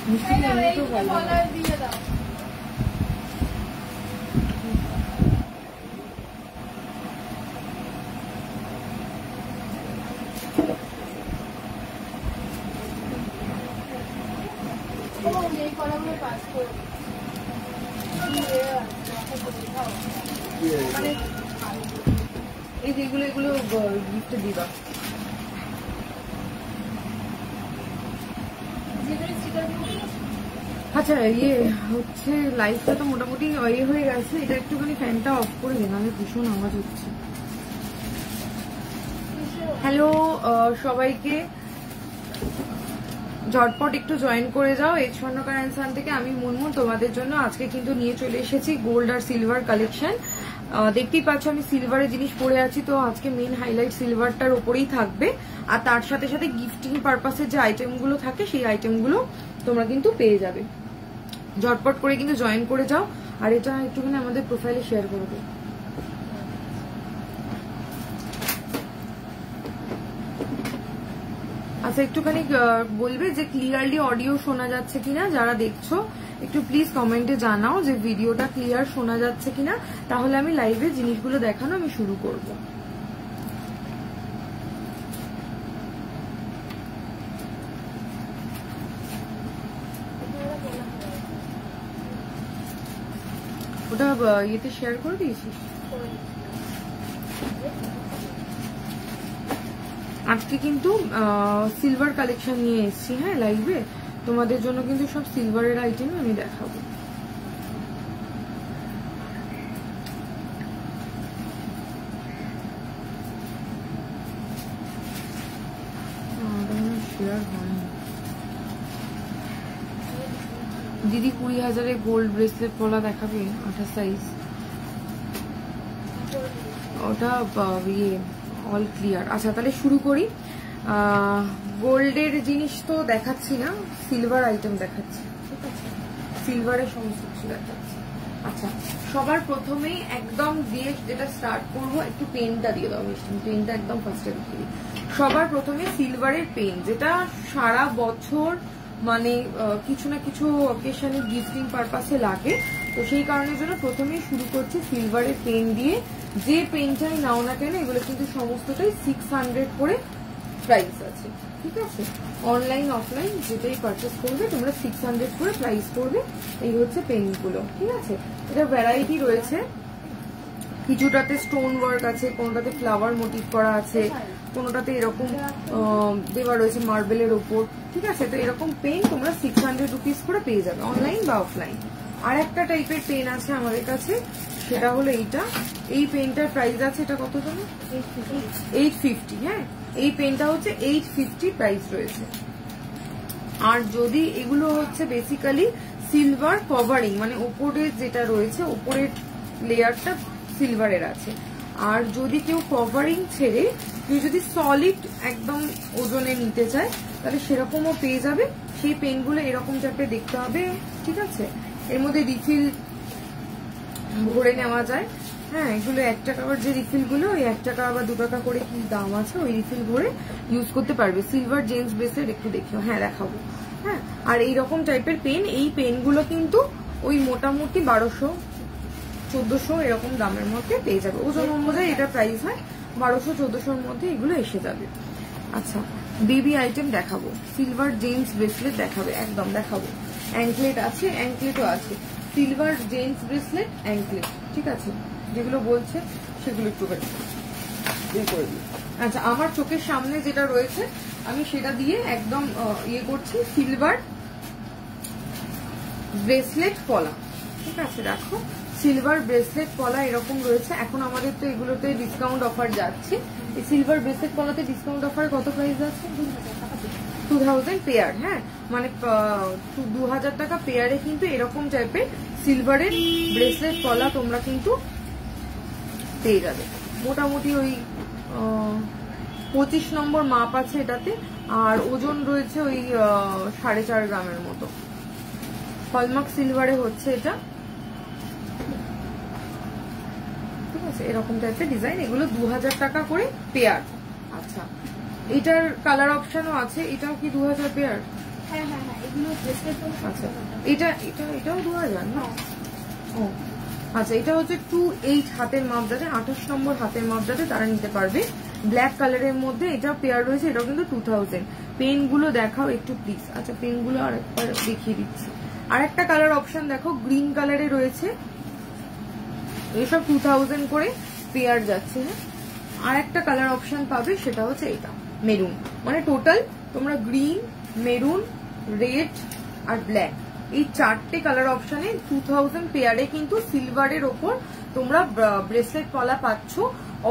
মিষ্টি এমনিতেও ভালো দিয়ে দাও। এই কলাগুলো পাস করো এই যেগুলো এগুলো গিফটে দিবা। আচ্ছা ইয়ে হচ্ছে লাইফটা তো মোটামুটি ইয়ে হয়ে গেছে, এটা একটুখানি ফ্যানটা অফ করে দিন, নাহলে ভীষণ আওয়াজ হচ্ছে। হ্যালো সবাইকে, ঝটপট একটু জয়েন করে যাও এই স্বর্ণকার অ্যান্ড সান থেকে। আমি মুনমুন তোমাদের জন্য আজকে কিন্তু নিয়ে চলে এসেছি গোল্ড আর সিলভার কালেকশন। দেখতেই পাচ্ছ আমি সিলভারের জিনিস পরে আছি, তো আজকে মেন হাইলাইট সিলভারটার উপরেই থাকবে। আর তার সাথে সাথে গিফটিং পারপাসের যে আইটেমগুলো থাকে সেই আইটেমগুলো তোমরা কিন্তু পেয়ে যাবে। ঝটপট করে কিন্তু জয়েন করে যাও। আর এটা একটুখানি আমাদের প্রোফাইলে শেয়ার করবে। আচ্ছা একটুখানি বলবে যে ক্লিয়ারলি অডিও শোনা যাচ্ছে কিনা, যারা দেখছো একটু প্লিজ কমেন্টে জানাও যে ভিডিওটা ক্লিয়ার শোনা যাচ্ছে কিনা, তাহলে আমি লাইভে জিনিসগুলো দেখানো আমি শুরু করব। ওটা ইয়েতে শেয়ার করে দিয়েছিস? আজকে কিন্তু সিলভার কালেকশন নিয়ে এসেছি, হ্যাঁ লাইভে তোমাদের জন্য কিন্তু সব সিলভারের আইটেম আমি দেখাবো। দিদি 20,000-এ গোল্ড ব্রেসলেট পলা দেখাবে 28 সাইজ। ওটা ইয়ে অল ক্লিয়ার। আচ্ছা তাহলে শুরু করি। গোল্ডের জিনিস তো দেখাচ্ছি না, সিলভার আইটেম দেখাচ্ছি, ঠিক আছে? সিলভারের সমস্ত কিছু দেখাচ্ছি। আচ্ছা সবার প্রথমেই একদম দিয়ে যেটা স্টার্ট করবো, একটু পেনটা দিয়ে দাও মিষ্টি, পেনটা একদম ফার্স্টে দিই। সবার প্রথমে সিলভারের পেন, যেটা সারা বছর মানে কিছু না কিছু অকেশনে গিফটিং পারপাসে লাগে, তো সেই কারণের জন্য প্রথমেই শুরু করছি সিলভারের পেন দিয়ে। যে পেনটাই নাও না কেন এগুলো কিন্তু সমস্তটাই 600 করে প্রাইস আছে, ঠিক আছে? অনলাইন অফলাইন যেটাই পারচেস করবে তোমরা 600 করে প্রাইস করবে। এই হচ্ছে পেনগুলো, ঠিক আছে? এটা ভ্যারাইটি রয়েছে, কিছুটাতে স্টোন ওয়ার্ক আছে, কোনোটাতে ফ্লাওয়ার মোটিভ করা আছে, কোনোটাতে এরকম দেওয়া রয়েছে মার্বেলের ওপর, ঠিক আছে? তো এরকম পেন তোমরা 600 রুপিস করে পেয়ে যাবে অনলাইন বা অফলাইন। আর একটা টাইপের পেন আছে আমাদের কাছে, সেটা হলো এইটা। এই পেনটার প্রাইস আছে, এটা কত জানো? 850। হ্যাঁ এই পেনটা হচ্ছে 850 প্রাইস রয়েছে। আর যদি এগুলো হচ্ছে বেসিক্যালি সিলভার কভারিং, মানে ওপরে যেটা রয়েছে ওপরের লেয়ারটা সিলভারের আছে। আর যদি কেউ কভারিং ছেড়ে কেউ যদি সলিড একদম ওজনে নিতে চায় তাহলে সেরকমও পেয়ে যাবে। সেই পেনগুলো এরকম টাইপের দেখতে হবে, ঠিক আছে? এর মধ্যে রিফিল ভরে নেওয়া যায়। হ্যাঁ এগুলো 1 টাকার যে রিফিল গুলো, ওই 1 টাকা বা 2 টাকা করে কি দাম আছে, ওই রিফিল ভরে ইউজ করতে পারবে। সিলভার জেন্টস ব্রেসলেট একটু দেখিও, হ্যাঁ দেখাবো। হ্যাঁ আর এইরকম টাইপের পেন, এই পেনগুলো কিন্তু ওই মোটামুটি 1200-1400 এরকম দামের মধ্যে পেয়ে যাবে। ওজন অনুযায়ী এটা প্রাইস হয় 1200-1400-র মধ্যে এগুলো এসে যাবে। আচ্ছা বেবি আইটেম দেখাবো, সিলভার জেন্টস ব্রেসলেট দেখাবে, একদম দেখাবো। অ্যাঙ্কলেট আছে, অ্যাঙ্কলেটও আছে, সিলভার জেন্টস ব্রেসলেট অ্যাঙ্কলেট, ঠিক আছে? যেগুলো বলছে সেগুলো একটু বের করে দিই। আচ্ছা আমার চোখের সামনে যেটা রয়েছে আমি সেটা দিয়ে একদম ইয়ে করছি, সিলভার ব্রেসলেট পলা, ঠিক আছে? দেখো সিলভার ব্রেসলেট পলা এরকম রয়েছে। এখন আমাদের তো এগুলোতে ডিসকাউন্ট অফার যাচ্ছে। এই সিলভার ব্রেসলেট পলাতে ডিসকাউন্ট অফার কত প্রাইস আছে? 2000 পেয়ার। হ্যাঁ মানে 2000 টাকা পেয়ারে কিন্তু এরকম টাইপের সিলভারের ব্রেসলেট পলা তোমরা কিন্তু পেয়ে যাবে। মোটামুটি ওই 25 নম্বর মাপ আছে এটাতে, আর ওজন রয়েছে ওই 4.5 গ্রামের মতো। হলমার্ক সিলভারে হচ্ছে এটা, ঠিক আছে? এরকম টাইপের ডিজাইন, এগুলো 2000 টাকা করে পেয়ার। আচ্ছা এটার কালার অপশনও আছে, এটাও কি 2000 পেয়ার? হ্যাঁ হ্যাঁ হ্যাঁ, এগুলো ব্রেসলেট। আচ্ছা এটাও 2000 না? ও আচ্ছা, এটা হচ্ছে 28 হাতের মাপ যাদের, 28 নম্বর হাতের মাপ যাদের তারা নিতে পারবে। ব্ল্যাক কালারের মধ্যে এটা পেয়ার রয়েছে, এটাও কিন্তু 2000। পেন গুলো দেখাও একটু প্লিজ। আচ্ছা পেন গুলো আরেকবার দেখিয়ে দিচ্ছি। আর একটা কালার অপশন দেখো, গ্রিন কালারে রয়েছে, এসব 2000 করে পেয়ার যাচ্ছে। আর একটা কালার অপশন পাবে, সেটা হচ্ছে এটা মেরুন। মানে টোটাল তোমরা গ্রিন, মেরুন, রেড আর ব্ল্যাক, এই 4টে কালার অপশনে 2000 পেয়ারে কিন্তু সিলভারের ওপর তোমরা ব্রেসলেট পলা পাচ্ছ।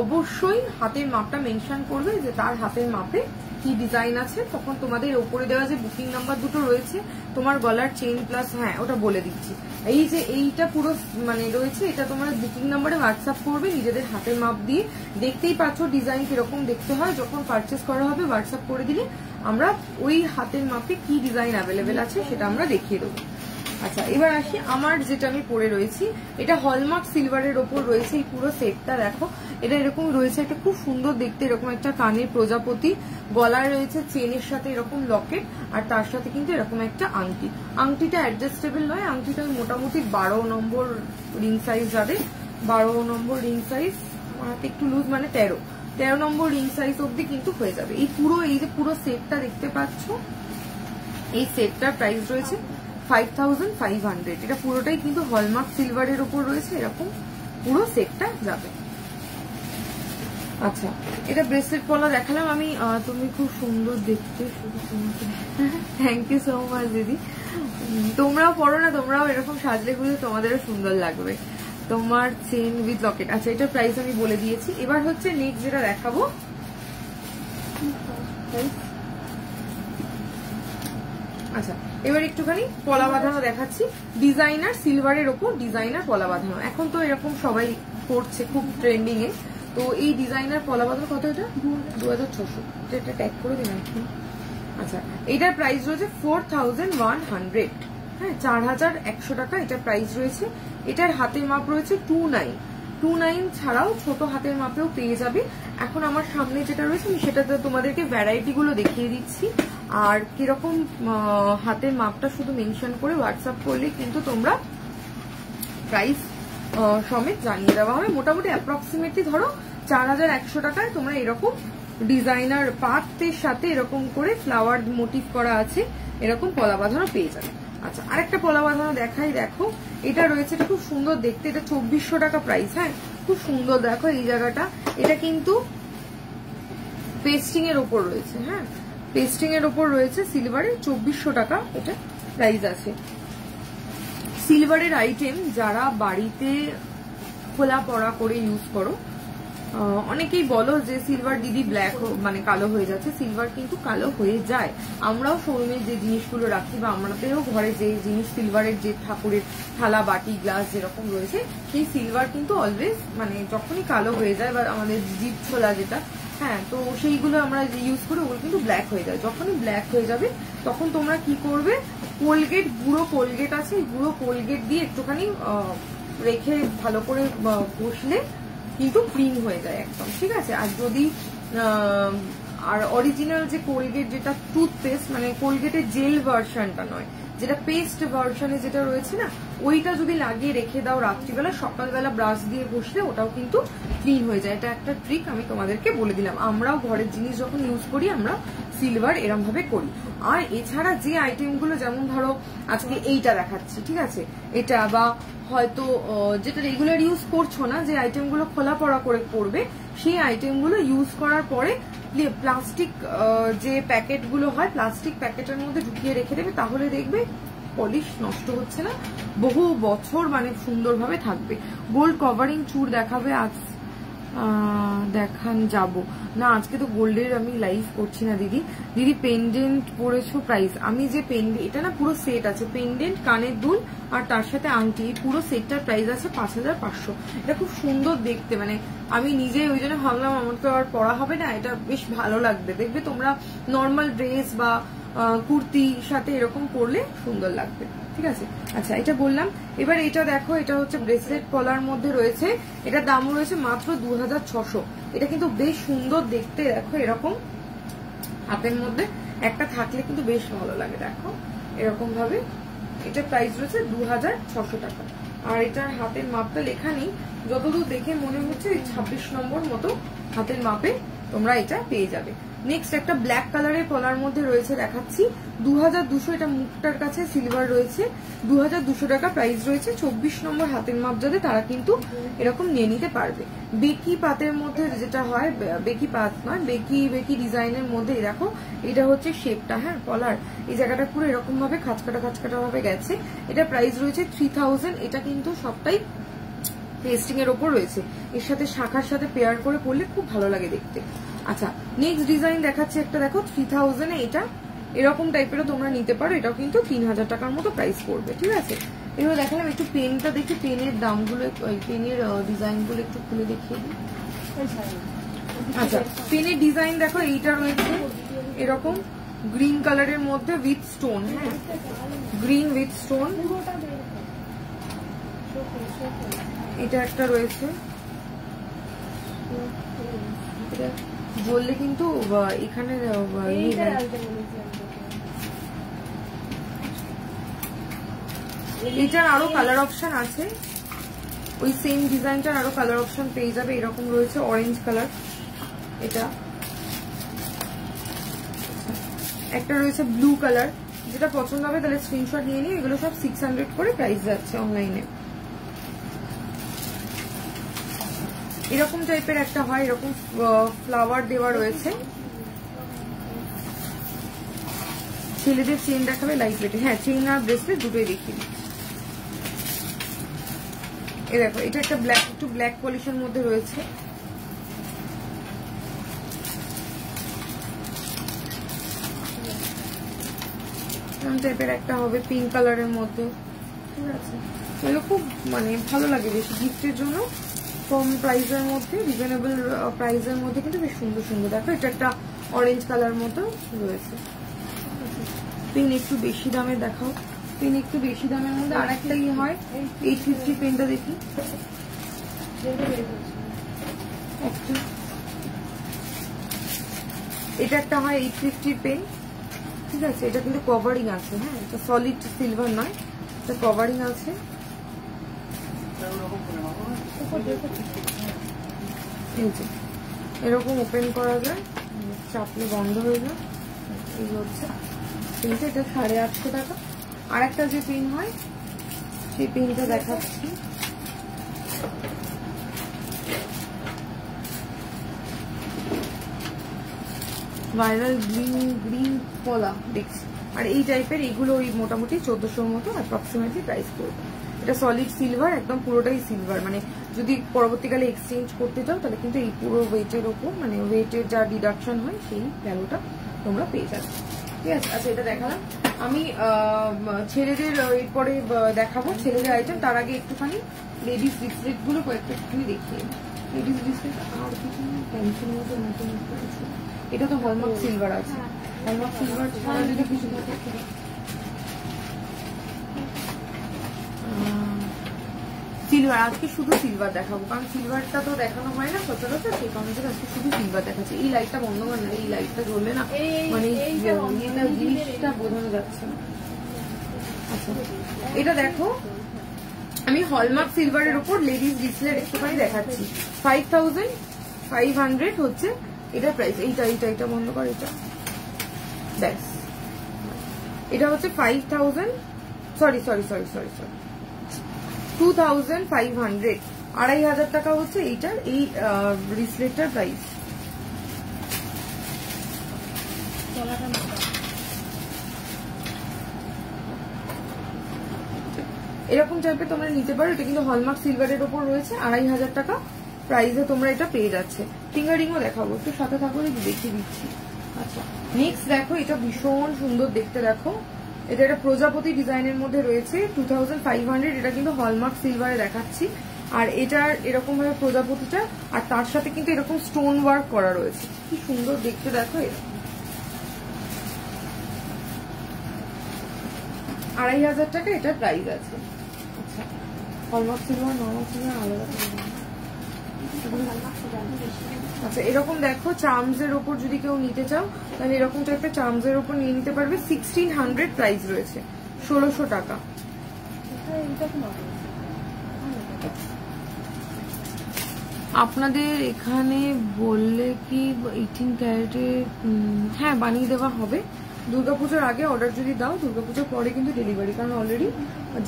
অবশ্যই হাতের মাপটা মেনশন করবে যে তার হাতের মাপে কি ডিজাইন আছে। তখন তোমাদের ওপরে দেওয়া যে বুকিং নাম্বার দুটো রয়েছে, তোমার গলার চেইন প্লাস, হ্যাঁ ওটা বলে দিচ্ছি, এই যে এইটা পুরো মানে রয়েছে, এটা তোমার বুকিং নাম্বারে হোয়াটসঅ্যাপ করবে নিজেদের হাতের মাপ দিয়ে। দেখতেই পাচ্ছ ডিজাইন কিরকম দেখতে হয়, যখন পারচেস করা হবে হোয়াটসঅ্যাপ করে দিলে আমরা ওই হাতের মাপে কি ডিজাইন অ্যাভেলেবেল আছে সেটা আমরা দেখিয়ে দেবো। আচ্ছা এবার আসি আমার যেটা আমি পরে রয়েছি, এটা হলমার্ক সিলভারের ওপর রয়েছে। এই পুরো সেটটা দেখো, এটা এরকম রয়েছে, এটা খুব সুন্দর দেখতে, এরকম একটা কানের প্রজাপতি, গলায় রয়েছে চেনের সাথে এরকম লকেট, আর তার সাথে কিন্তু এরকম একটা আংটি। আংটিটা অ্যাডজাস্টেবল নয়, আংটিটা মোটামুটি 12 নম্বর রিং সাইজ যাদের, 12 নম্বর রিং সাইজ, আমার হাতে একটু লুজ, মানে 13 নম্বর রিং সাইজ অব্দি কিন্তু হয়ে যাবে। এই যে পুরো সেটটা দেখতে পাচ্ছ, এই সেটটার প্রাইস রয়েছে 5500। এটা পুরোটাই কিন্তু হলমার্ক সিলভারের উপর রয়েছে, এরকম পুরো সেটটা যাবে। আচ্ছা এটা ব্রেসলেট পলা দেখালাম আমি, তুমি খুব সুন্দর দেখতে, শুধু তোমাকে থ্যাংক ইউ সো মাচ দিদি। তোমরাও পড়ো না, তোমরাও এরকম সাজলে গুলো তোমাদেরও সুন্দর লাগবে। তোমার চেন উইথ লকেট, আচ্ছা এটার প্রাইস আমি বলে দিয়েছি। এবার হচ্ছে নেক্সট যেটা দেখাবো, আচ্ছা এবার একটুখানি পলা বাঁধানো দেখাচ্ছি। ডিজাইনার সিলভারের ওপর ডিজাইনার পলা বাঁধানো, এখন তো এরকম সবাই করছে, খুব ট্রেন্ডিং এ। তো এই ডিজাইনার পলা বাঁধানো কত? এটা 2600, এটা ট্যাগ করে দিন একটু। আচ্ছা এটার প্রাইস রয়েছে 4100, হ্যাঁ 4100 টাকা এটা প্রাইস রয়েছে। এটার হাতের মাপ রয়েছে 29 ছাড়াও ছোট হাতের মাপেও পেয়ে যাবে। এখন আমার সামনে যেটা রয়েছে আমি সেটাতে তোমাদেরকে ভ্যারাইটি গুলো দেখিয়ে দিচ্ছি, আর কিরকম হাতের মাপটা শুধু মেনশন করে হোয়াটসঅ্যাপ করলে কিন্তু তোমরা প্রাইস সমেত জানিয়ে দেওয়া হবে। মোটামুটি অ্যাপ্রক্সিমেটলি ধরো 4100 টাকায় তোমরা এরকম ডিজাইনার পাতের সাথে এরকম করে ফ্লাওয়ার মোটিভ করা আছে, এরকম পলা বাঁধানো পেয়ে যাবে। আচ্ছা আরেকটা পলা বাঁধানো দেখাই, দেখো এটা রয়েছে, এটা খুব সুন্দর দেখতে, এটা 2400 টাকা প্রাইস। হ্যাঁ খুব সুন্দর, দেখো এই জায়গাটা, এটা কিন্তু পেস্টিং এর ওপর রয়েছে, হ্যাঁ পেস্টিং এর ওপর রয়েছে সিলভারের, 2400 টাকা এটা প্রাইস আছে। সিলভারের আইটেম যারা বাড়িতে খোলা পড়া করে ইউজ করো, অনেকেই বলো যে সিলভার দিদি ব্ল্যাক মানে কালো হয়ে যাচ্ছে, সিলভার কিন্তু কালো হয়ে যায়। আমরাও শোরুমে যে জিনিসগুলো রাখি বা আমাদেরও ঘরে যে জিনিস সিলভারের যে ঠাকুরের থালা বাটি গ্লাস যেরকম রয়েছে, সেই সিলভার কিন্তু অলওয়েজ মানে যখনই কালো হয়ে যায় বা আমাদের জিপ ছোলা যেটা, হ্যাঁ তো সেইগুলো আমরা যে ইউজ করি ওগুলো কিন্তু ব্ল্যাক হয়ে যায়। যখনই ব্ল্যাক হয়ে যাবে তখন তোমরা কি করবে, কোলগেট, গুঁড়ো কোলগেট আছে, গুঁড়ো কোলগেট দিয়ে একটুখানি রেখে ভালো করে ঘষলে কিন্তু ক্লিন হয়ে যায় একদম, ঠিক আছে। আর যদি আর অরিজিনাল যে কোলগেট যেটা টুথপেস্ট, মানে কোলগেটের জেল ভার্সনটা নয়, যেটা পেস্ট ভার্সনে যেটা রয়েছে না, ওইটা যদি লাগিয়ে রেখে দাও রাত্রিবেলা, সকালবেলা ব্রাশ দিয়ে ঘষলে ওটাও কিন্তু ক্লিন হয়ে যায়। এটা একটা ট্রিক আমি তোমাদেরকে বলে দিলাম। আমরাও ঘরের জিনিস যখন ইউজ করি আমরা সিলভার এরম ভাবে করি। আর এছাড়া যে আইটেমগুলো, যেমন ধরো আজকে এইটা দেখাচ্ছি, ঠিক আছে, এটা বা হয়তো যেটা রেগুলার ইউজ করছো না, যে আইটেমগুলো খোলা পড়া করে করবে, সেই আইটেমগুলো ইউজ করার পরে প্লাস্টিক যে প্যাকেটগুলো হয়, প্লাস্টিক প্যাকেটের মধ্যে ঢুকিয়ে রেখে দেবে, তাহলে দেখবে পলিশ নষ্ট হচ্ছে না, বহু বছর মানে সুন্দরভাবে থাকবে। গোল্ড কভারিং চুর দেখাবে আজ, দেখান যাব না, আজকে তো গোল্ডের আমি লাইভ করছি না দিদি। দিদি পেন্ডেন্ট পরেছো, প্রাইস আমি যে পেন্ডেন্ট, এটা না পুরো সেট আছে, পেন্ডেন্ট, কানের দুল আর তার সাথে আংটি, পুরো সেটটার প্রাইস আছে 5500। এটা খুব সুন্দর দেখতে, মানে আমি নিজে ওই জন্য ভাবলাম আমার তো আর পরা হবে না, এটা বেশ ভালো লাগবে দেখবে, তোমরা নর্মাল ড্রেস বা কুর্তির সাথে এরকম পরলে সুন্দর লাগবে, ঠিক আছে। আচ্ছা এটা বললাম। এবার এটা দেখো, এটা হচ্ছে ব্রেসলেট পলার মধ্যে রয়েছে, এটার দাম রয়েছে মাত্র 2600। এটা কিন্তু বেশ সুন্দর দেখতে, দেখো এরকম হাতের মধ্যে একটা থাকলে কিন্তু বেশ ভালো লাগে। দেখো এরকম ভাবে এটা প্রাইস রয়েছে 2600 টাকা। আর এটার হাতের মাপটা লেখা নেই, যতদূর দেখে মনে হচ্ছে 26 নম্বর মতো হাতের মাপে তোমরা এটা পেয়ে যাবে। নেক্সট একটা ব্ল্যাক কালারের কলার মধ্যে রয়েছে, দেখাচ্ছি 2200, এটা মুখটার কাছে সিলভার রয়েছে, 2200 টাকা প্রাইস রয়েছে। 24 নম্বর হাতের মাপ যাদের তারা কিন্তু এরকম নিয়ে নিতে পারবে। বেকি পাতের মধ্যে যেটা হয়, বেকি পাত নয়, বেকি ডিজাইনের মধ্যে দেখো এটা হচ্ছে শেপটা, হ্যাঁ কলার এই জায়গাটা পুরো এরকম ভাবে খাঁচকাটা খাঁচকাটা ভাবে গেছে। এটা প্রাইস রয়েছে 3000। এটা কিন্তু সবটাই পেস্টিং এর ওপর রয়েছে, এর সাথে শাখার সাথে পেয়ার করে পরলে খুব ভালো লাগে দেখতে। আচ্ছা নেক্সট ডিজাইন দেখাচ্ছি একটা, দেখো 3000 এ এটা এরকম টাইপেরও তোমরা নিতে পারো, এটাও কিন্তু 3000 টাকার মতো প্রাইস পড়বে, ঠিক আছে। এবার দেখালাম একটু পেনটা দেখি, পেনের দামগুলো পেনের ডিজাইনগুলো একটু খুলে দেখিয়ে দিই। আচ্ছা পেনের ডিজাইন দেখো এইটা রয়েছে এরকম গ্রিন কালারের মধ্যে উইথ স্টোন, হ্যাঁ গ্রিন উইথ স্টোন, এটা একটা রয়েছে। বললে কিন্তু এখানে এটার আরো কালার অপশন আছে, ওই সেম ডিজাইনটার আরো কালার অপশন পেয়ে যাবে। এরকম রয়েছে অরেঞ্জ কালার, এটা একটা রয়েছে ব্লু কালার, যেটা পছন্দ হবে তাহলে স্ক্রিনশট নিয়ে নিই। এগুলো সব 600 করে প্রাইস যাচ্ছে অনলাইনে। এরকম টাইপের একটা হয়, এরকম ফ্লাওয়ার দেওয়া রয়েছে। ছেলেদের চেন দেখাবে লাইট ওয়েটে, হ্যাঁ চেন আর ব্রেসলেট দুটোই দেখিয়ে দিই। এই দেখো এটা একটা ব্ল্যাক, একটু ব্ল্যাক পলিশের মধ্যে রয়েছে। টাইপের একটা হবে পিঙ্ক কালারের মধ্যে, ঠিক আছে। এগুলো খুব মানে ভালো লাগে, বেশি গিফটের জন্য কম প্রাইসের মধ্যে, রিজনেবল প্রাইসের মধ্যে কিন্তু বেশ সুন্দর সুন্দর। দেখো এটা একটা অরেঞ্জ কালার মতো রয়েছে। পেন একটু বেশি দামে দেখাও, পেন একটু বেশি দামের মধ্যে আর একটাই হয় 850 পেনটা দেখি, এটা একটা হয় 850 পেন, ঠিক আছে। এটা কিন্তু কভারিং আছে, হ্যাঁ এটা সলিড সিলভার নয়, এটা কভারিং আছে। এরকম ওপেন করা যায়, চাপলে বন্ধ হয়ে যায়। এই হচ্ছে পেনটা, এটা 850 টাকা। আর একটা যে পেন হয় সেই পেনটা দেখাচ্ছি, ভাইরাল গ্রিন কলা দেখছি। আর এই টাইপের এইগুলো ওই মোটামুটি 1400 মতো অ্যাপ্রক্সিমেটলি প্রাইস পড়বে। এটা সলিড সিলভার, একদম পুরোটাই সিলভার, মানে যদি পরবর্তীকালে এক্সচেঞ্জ করতে চাও তাহলে কিন্তু এই পুরো ওয়েটের ওপর, মানে ওয়েটের যা ডিডাকশন হয় সেই ভ্যালুটা তোমরা পেয়ে যাবে, ঠিক আছে। আচ্ছা এটা দেখালাম আমি ছেলেদের, এরপরে দেখাবো ছেলেদের আইটেম। তার আগে একটুখানি লেডিস ব্রেসলেট গুলো কয়েকটা একটুখানি দেখিয়ে। লেডিস ব্রেসলেট আর কিছু পেন্সিল মতো নতুন আছে, এটা তো হলমার্ক সিলভার আছে, হলমার্ক সিলভার ছাড়া যদি কিছু সিলভার, আজকে শুধু সিলভার দেখাবো, কারণ সিলভারটা তো দেখানো হয় না সচরাচর, সেই কারণে আজকে শুধু সিলভার দেখাচ্ছে। এই লাইটটা বন্ধ করে না, এই লাইটটা জ্বললে না মানে জিনিসটা বোঝানো যাচ্ছে না। আচ্ছা এটা দেখো আমি হলমার্ক সিলভারের উপর লেডিস ব্রেসলেট একটুখানি দেখাচ্ছি। 5500 হচ্ছে এটা প্রাইস। এইটা বন্ধ করে, এটা ব্যাস, এটা হচ্ছে 5000, সরি 2500, 2500 টাকা হচ্ছে এইটার, এই ব্রেসলেটটার প্রাইস। এরকম টাইপের তোমরা নিতে পারো, এটা কিন্তু হলমার্ক সিলভারের ওপর রয়েছে, 2500 টাকা প্রাইসে তোমরা এটা পেয়ে যাচ্ছে। ফিঙ্গারিংও দেখাবো, একটু সাথে থাকো দেখিয়ে দিচ্ছি। আচ্ছা নেক্সট দেখো এটা ভীষণ সুন্দর দেখতে, দেখো এটা একটা প্রজাপতি ডিজাইনের মধ্যে রয়েছে, 2500, এটা কিন্তু হলমার্ক সিলভারে দেখাচ্ছি। আর এটার এরকম ভাবে প্রজাপতিটা, আর তার সাথে কিন্তু এরকম স্টোন ওয়ার্ক করা রয়েছে, কি সুন্দর দেখতে দেখো। এরকম 2500 টাকা এটার প্রাইস আছে। আচ্ছা হলমার্ক সিলভার নর্মাল সিলভার আলাদা, আচ্ছা এরকম দেখো চার্মস এর ওপর যদি কেউ নিতে চাও তাহলে এরকম টাইপের চার্মস এর ওপর নিয়ে নিতে পারবে। 1600 প্রাইস রয়েছে, 1600 টাকা। আপনাদের এখানে বললে কি 18 ক্যারেটের হ্যাঁ বানিয়ে দেওয়া হবে। দুর্গাপুজোর আগে অর্ডার যদি দাও, দুর্গাপুজোর পরে কিন্তু ডেলিভারি, কারণ অলরেডি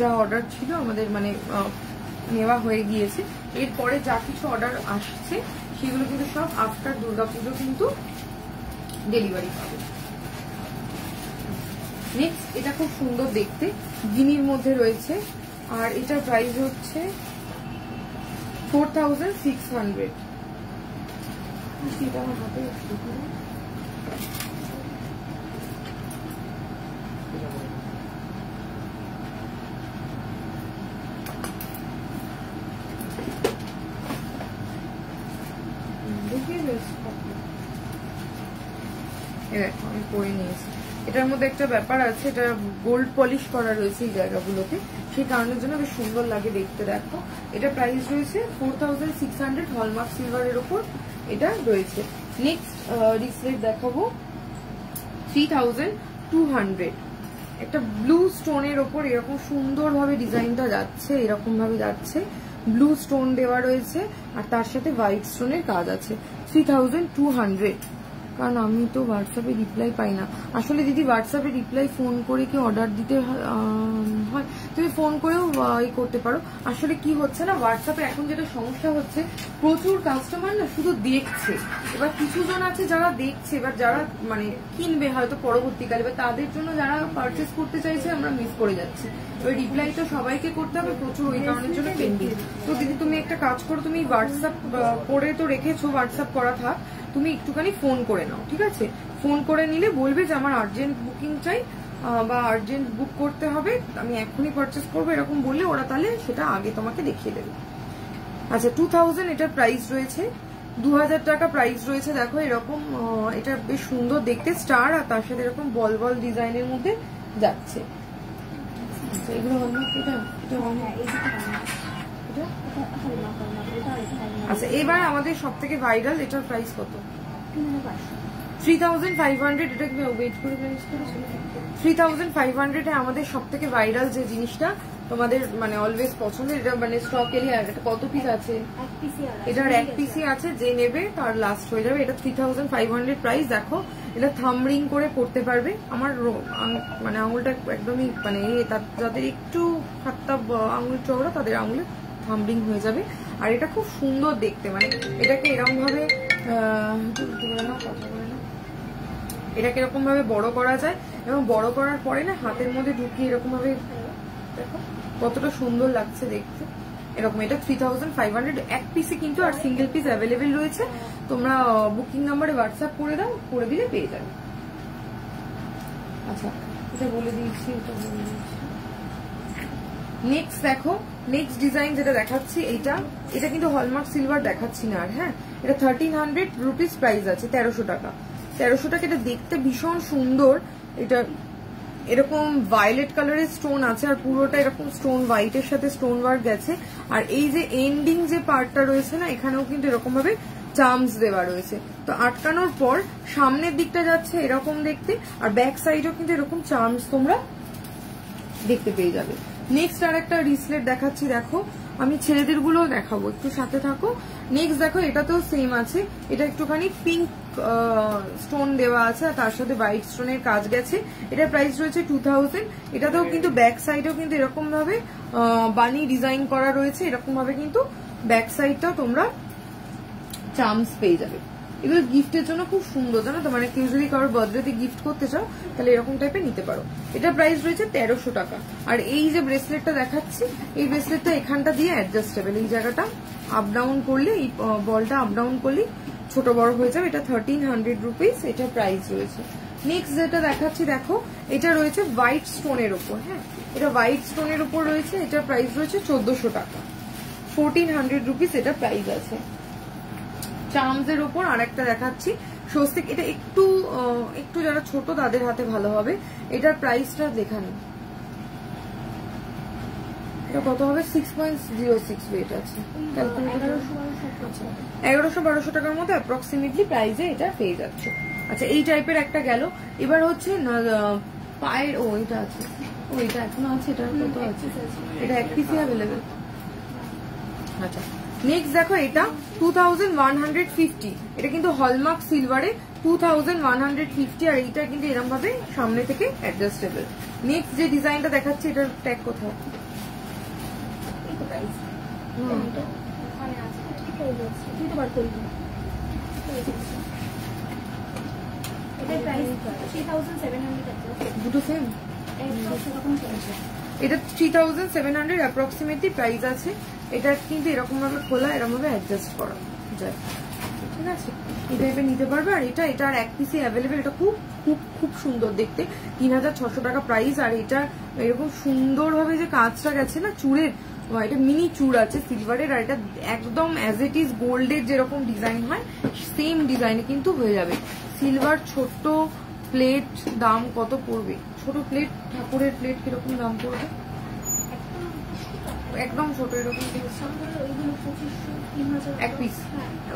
যা অর্ডার ছিল আমাদের মানে নেওয়া হয়ে গিয়েছে। এরপরে যা কিছু অর্ডার আসছে সেগুলো কিন্তু সব আফটার দুর্গাপুজো কিন্তু ডেলিভারি পাবে। নেক্সট এটা খুব সুন্দর দেখতে, গিনির মধ্যে রয়েছে, আর এটার প্রাইস হচ্ছে 4600। আমার হাতে আমি পরে নিয়েছি। এটার মধ্যে একটা ব্যাপার আছে, এটা গোল্ড পলিশ করা রয়েছে এই জায়গাগুলোতে, সেই কারণের জন্য বেশ সুন্দর লাগে দেখতে। দেখো এটা প্রাইস রয়েছে 4600, হলমার্ক সিলভারের ওপর এটা রয়েছে। নেক্সট রিসলেট দেখাবো 3200, একটা ব্লু স্টোনের ওপর এরকম সুন্দর ভাবে ডিজাইনটা যাচ্ছে, এরকম ভাবে যাচ্ছে, ব্লু স্টোন দেওয়া রয়েছে আর তার সাথে হোয়াইট স্টোনের কাজ আছে। 3200। কারণ আমি তো হোয়াটসঅ্যাপে রিপ্লাই পাই না আসলে দিদি। হোয়াটসঅ্যাপে রিপ্লাই ফোন করে কি অর্ডার দিতে হয়, তুমি ফোন করেও করতে পারো। আসলে কি হচ্ছে না, হোয়াটসঅ্যাপে এখন যেটা সমস্যা হচ্ছে, প্রচুর কাস্টমার না শুধু দেখছে। এবার কিছু জন আছে যারা দেখছে, এবার যারা মানে কিনবে হয়তো পরবর্তীকালে, এবার তাদের জন্য যারা পারচেস করতে চাইছে আমরা মিস করে যাচ্ছি। ওই রিপ্লাই তো সবাইকে করতে হবে প্রচুর, ওই কারণের জন্য পেন্ডিং। তো দিদি তুমি একটা কাজ করো, তুমি হোয়াটসঅ্যাপ করে তো রেখেছো, হোয়াটসঅ্যাপ করা থাক, তুমি একটুখানি ফোন করে নাও, ঠিক আছে? ফোন করে নিলে বলবে যে আমার আর্জেন্ট বুকিং চাই বা আর্জেন্ট বুক করতে হবে, আমি এখনই পারচেস করবো, এরকম বললে ওরা তাহলে সেটা আগে তোমাকে দেখিয়ে দেবে। আচ্ছা 2000 এটার প্রাইস রয়েছে, 2000 টাকা প্রাইস রয়েছে। দেখো এরকম এটা বেশ সুন্দর দেখতে, স্টার আর তার সাথে এরকম বল বল ডিজাইনের মধ্যে যাচ্ছে। এগুলো আচ্ছা এবার আমাদের সব থেকে ভাইরাল, এটার প্রাইস কত? 3500। এটা ওয়েট করে 3500 এ আমাদের সব থেকে ভাইরাল যে জিনিসটা তোমাদের মানে অলওয়েজ পছন্দের, এটা মানে স্টক এরিয়া। এটা কত পিস আছে? এটার এক পিসই আছে, যে নেবে তার লাস্ট হয়ে যাবে। এটা 3500 প্রাইস। দেখো এটা থামরিং করে পড়তে পারবে। আমার মানে আঙুলটা একদমই মানে যাদের একটু হাতটা আঙুল চওড়া তাদের আঙুলে থামরিং হয়ে যাবে। আর এটা খুব সুন্দর দেখতে, মানে এটাকে এরকম ভাবে এটাকে এরকম ভাবে বড় করা যায়, এবং বড় করার পরে না হাতের মধ্যে ঢুকিয়ে এরকম ভাবে দেখো কতটা সুন্দর লাগছে দেখতে। এরকম এটা 3500 এক পিসে কিন্তু, আর সিঙ্গেল পিস অ্যাভেলেবেল রয়েছে। তোমরা বুকিং নাম্বারে হোয়াটসঅ্যাপ করে দাও, করে দিলে পেয়ে যাবে। আচ্ছা এটা বলে দিয়েছি, এটা বলে দিয়েছি। নেক্সট দেখো, নেক্সট ডিজাইন যেটা দেখাচ্ছি, এটা কিন্তু হলমার্ক সিলভার দেখাচ্ছি না আর। হ্যাঁ এটা 1300 রুপিস প্রাইস আছে, 1300 টাকা। 1300 টাকা। এটা দেখতে ভীষণ সুন্দর। এটা এরকম ভায়োলেট কালারের স্টোন আছে, আর পুরোটা এরকম স্টোন হোয়াইটের সাথে স্টোন ওয়ার্ক গেছে। আর এই যে এন্ডিং যে পার্টটা রয়েছে না, এখানেও কিন্তু এরকম ভাবে চার্মস দেওয়া রয়েছে। তো আটকানোর পর সামনের দিকটা যাচ্ছে এরকম দেখতে, আর ব্যাক সাইডেও কিন্তু এরকম চার্মস তোমরা দেখতে পেয়ে যাবে। নেক্সট আর একটা রিসলেট দেখাচ্ছি, দেখো আমি ছেলেদের গুলো দেখাবো, একটু সাথে থাকো। নেক্সট দেখো এটাতেও সেম আছে, এটা একটুখানি পিঙ্ক স্টোন দেওয়া আছে আর তার সাথে হোয়াইট স্টোনের কাজ গেছে। এটার প্রাইস রয়েছে 2000। এটাতেও কিন্তু ব্যাক সাইডেও কিন্তু এরকম ভাবে বানি ডিজাইন করা রয়েছে, এরকম ভাবে কিন্তু ব্যাক সাইডটাও তোমরা চার্মস পেয়ে যাবে। এগুলো গিফটের জন্য খুব সুন্দর, জানো তো, মানে কেউ যদি কারোর বার্থডেতে গিফট করতে চাও তাহলে এরকম টাইপের নিতে পারো। এটা প্রাইস রয়েছে 1300 টাকা। আর এই যে ব্রেসলেটটা দেখাচ্ছি, এই ব্রেসলেটটা এখানটা দিয়ে অ্যাডজাস্টেবল, এই জায়গাটা আপ ডাউন করলে, এই বলটা আপ ডাউন করলে ছোট বড় হয়ে যাবে। এটা 1300 রুপিস এটা প্রাইস রয়েছে। নেক্সট যেটা দেখাচ্ছি দেখো, এটা রয়েছে হোয়াইট স্টোনের উপর। হ্যাঁ এটা হোয়াইট স্টোনের উপর রয়েছে, এটা প্রাইস রয়েছে 1400 টাকা, 1400 রুপিস এটা প্রাইস আছে। চার্মস এর উপর আরেকটা দেখাচ্ছি, স্বস্তিক। এটা একটু যারা ছোট তাদের হাতে ভালো হবে। এটার প্রাইসটা দেখানো, এটা কত হবে? 6.06 ওয়েট আছে। 1100-1200 টাকার মধ্যে অ্যাপ্রক্সিমেটলি প্রাইসে এটা পেয়ে যাচ্ছে। আচ্ছা, এই টাইপের একটা গেল। এবার হচ্ছে পায়ের, ও এটা আছে, ও এটা এখনো আছে, এটা কত আছে? এটা এক পিসই অ্যাভেলেবেল। আচ্ছা, নেক্সট দেখো, এটা 2150, এটা কিন্তু হলমার্ক সিলভারে 2150, আর এইটা কিন্তু এরকম ভাবে সামনে থেকে অ্যাডজাস্টেবল। নেক্সট যে ডিজাইনটা দেখাচ্ছি, এটার ট্যাগ কোথাও? দুটো সেম। এটা 3700 অ্যাপ্রক্সিমেটলি প্রাইস আছে। এটা কিন্তু এরকম ভাবে খোলা, এরকম ভাবে অ্যাডজাস্ট করা যায়, ঠিক আছে? এই টাইপের নিতে পারবে। আর এটা আর এক পিসে অ্যাভেলেবেল। এটা খুব খুব খুব সুন্দর দেখতে, 3600 টাকা প্রাইস। আর এটা এরকম সুন্দর ভাবে যে কাজটা গেছে না চুড়ের, এটা মিনি চুড় আছে সিলভারের, আর এটা একদম অ্যাজ ইট ইজ গোল্ডের যেরকম ডিজাইন হয় সেম ডিজাইনে কিন্তু হয়ে যাবে। সিলভার ছোট্ট প্লেট, দাম কত পড়বে? ছোট প্লেট, ঠাকুরের প্লেট কিরকম দাম পড়বে? একদম ছোট এরকম এক পিস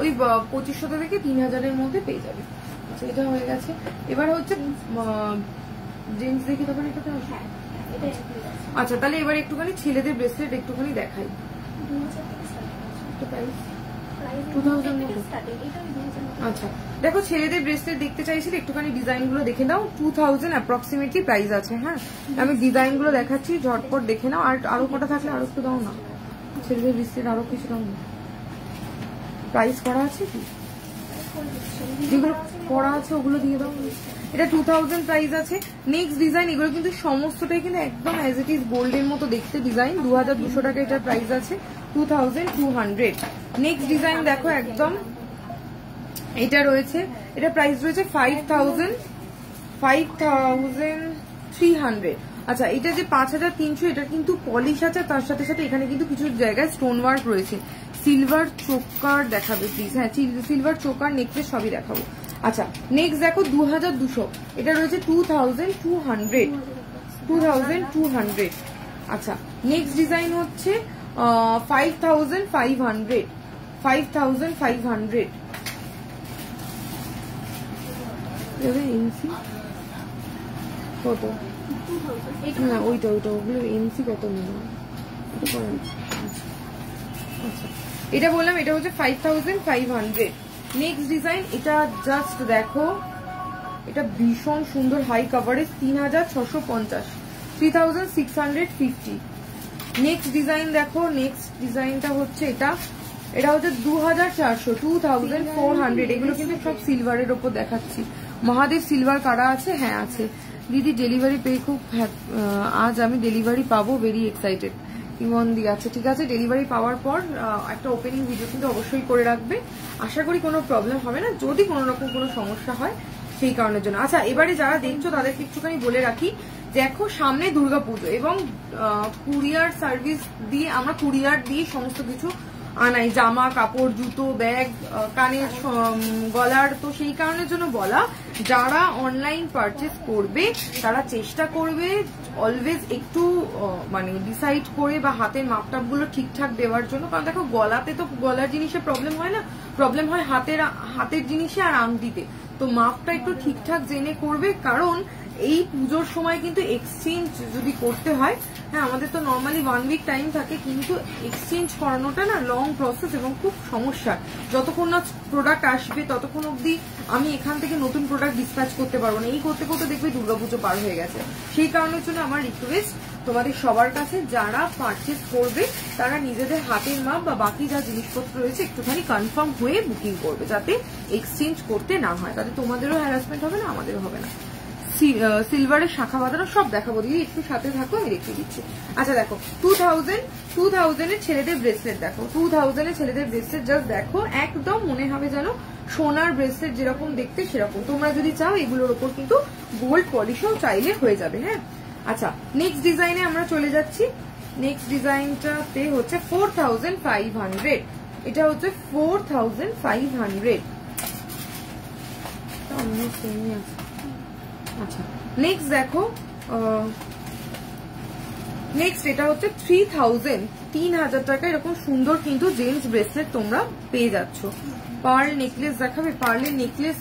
ওই 2500 থেকে 3000-এর মধ্যে পেয়ে যাবে। আচ্ছা, এটা হয়ে গেছে। এবার হচ্ছে জেন্টস দেখি তখন এটা। আচ্ছা, তাহলে এবার একটুখানি ছেলেদের ব্রেসলেট একটুখানি দেখাই। 2000 মতো। আচ্ছা, দেখো, ছেলেদের ব্রেসলেট দেখতে চাইছিলে, একটুখানি ডিজাইন গুলো দেখে নাও। 2000 অ্যাপ্রক্সিমেটলি প্রাইস আছে। হ্যাঁ, আমি ডিজাইন গুলো দেখাচ্ছি, ঝটপট দেখে নাও। আর আরো কটা থাকলে আরো একটু দাও না, ছেলেদের ব্রেসলেট আরো কিছু দাও না। প্রাইস করা আছে কি? যেগুলো করা আছে ওগুলো দিয়ে দাও। এটা 2000 প্রাইস আছে। নেক্সট ডিজাইন, এগুলো কিন্তু সমস্তটাই কিন্তু একদম অ্যাজ ইট ইজ গোল্ডের মতো দেখতে ডিজাইন। 2200 টাকা এটার প্রাইস আছে। 2200। নেক্সট ডিজাইন দেখো, একদম এটা রয়েছে, এটা প্রাইস রয়েছে 5300। আচ্ছা, এটা যে 5300, এটা কিন্তু পলিশ আছে, তার সাথে সাথে এখানে কিন্তু কিছু জায়গায় স্টোন ওয়ার্ক রয়েছে। সিলভার চোকার দেখাবে প্লিজ। হ্যাঁ, সিলভার চোকার, নেকলেস সবই দেখাবো। আচ্ছা, নেক্সট দেখো 2200, এটা রয়েছে 2200। আচ্ছা, নেক্সট ডিজাইন হচ্ছে 5500। এমসি কত? না, ওইটা ওগুলো এমসি কত নিল? আচ্ছা, এটা বললাম, এটা হচ্ছে 5500। নেক্সট ডিজাইন, এটা জাস্ট দেখো, এটা ভীষণ সুন্দর হাই কাভারেজ, 3650, 3650। নেক্সট ডিজাইন দেখো, নেক্সট ডিজাইনটা হচ্ছে এটা হচ্ছে 2400। এগুলো কিন্তু সব সিলভারের ওপর দেখাচ্ছি। মহাদেব সিলভার কারা আছে? হ্যাঁ আছে। দিদি ডেলিভারি পেয়ে খুব আজ আমি ডেলিভারি পাবো, ভেরি এক্সাইটেড। ইমনদি, আচ্ছা ঠিক আছে, ডেলিভারি পাওয়ার পর একটা ওপেনিং ভিডিও কিন্তু অবশ্যই করে রাখবে। আশা করি কোনো প্রবলেম হবে না, যদি কোনো রকম কোনো সমস্যা হয় সেই কারণের জন্য। আচ্ছা, এবারে যারা দেখছো তাদেরকে একটুখানি বলে রাখি, দেখো সামনে দুর্গাপুজো এবং কুরিয়ার সার্ভিস দিয়ে, আমরা কুরিয়ার দিয়ে সমস্ত কিছু আনাই, জামা কাপড়, জুতো, ব্যাগ, কানের, গলার। তো সেই কারণের জন্য বলা, যারা অনলাইন পারচেস করবে তারা চেষ্টা করবে অলওয়েজ একটু মানে ডিসাইড করে বা হাতের মাপটাপ গুলো ঠিকঠাক দেওয়ার জন্য। কারণ দেখো, গলাতে তো গলার জিনিসে প্রবলেম হয় না, প্রবলেম হয় হাতের জিনিসে আর আংটিতে। তো মাপটা একটু ঠিকঠাক জেনে করবে, কারণ এই পুজোর সময় কিন্তু এক্সচেঞ্জ যদি করতে হয়, হ্যাঁ আমাদের তো নর্মালি 1 উইক টাইম থাকে, কিন্তু এক্সচেঞ্জ করানোটা না লং প্রসেস এবং খুব সমস্যা। যতক্ষণ না প্রোডাক্ট আসবে ততক্ষণ অব্দি আমি এখান থেকে নতুন প্রোডাক্ট ডিসপ্যাচ করতে পারবো না। এই করতে করতে দেখবে দুর্গাপুজো পার হয়ে গেছে। সেই কারণের জন্য আমার রিকোয়েস্ট তোমাদের সবার কাছে, যারা পারচেস করবে তারা নিজেদের হাতের মাপ বা বাকি যা জিনিসপত্র রয়েছে একটুখানি কনফার্ম হয়ে বুকিং করবে, যাতে এক্সচেঞ্জ করতে না হয়। তাতে তোমাদেরও হ্যারাসমেন্ট হবে না, আমাদেরও হবে না। সিলভারের শাখা বাঁধানো সব দেখাবো দিদি, একটু সাথে থাকো, আমি রেখে দিচ্ছি। আচ্ছা দেখো, 2000 এর ছেলেদের ব্রেসলেট দেখো, 2000 এর ছেলেদের ব্রেসলেট জাস্ট দেখো, একদম মনে হবে যেন সোনার ব্রেসলেট যেরকম দেখতে সেরকম। তোমরা যদি চাও এগুলোর ওপর কিন্তু গোল্ড পলিশও চাইলে হয়ে যাবে। হ্যাঁ, আচ্ছা নেক্সট ডিজাইনে আমরা চলে যাচ্ছি। নেক্সট ডিজাইনটাতে হচ্ছে 4500, এটা হচ্ছে 4500। আচ্ছা নেক্সট দেখো, নেক্সট এটা হচ্ছে 3000 টাকা এরকম সুন্দর কিন্তু জেন্টস ব্রেসলেট তোমরা পেয়ে যাচ্ছ। পার্ল নেকলেস দেখাবে? পার্লের নেকলেস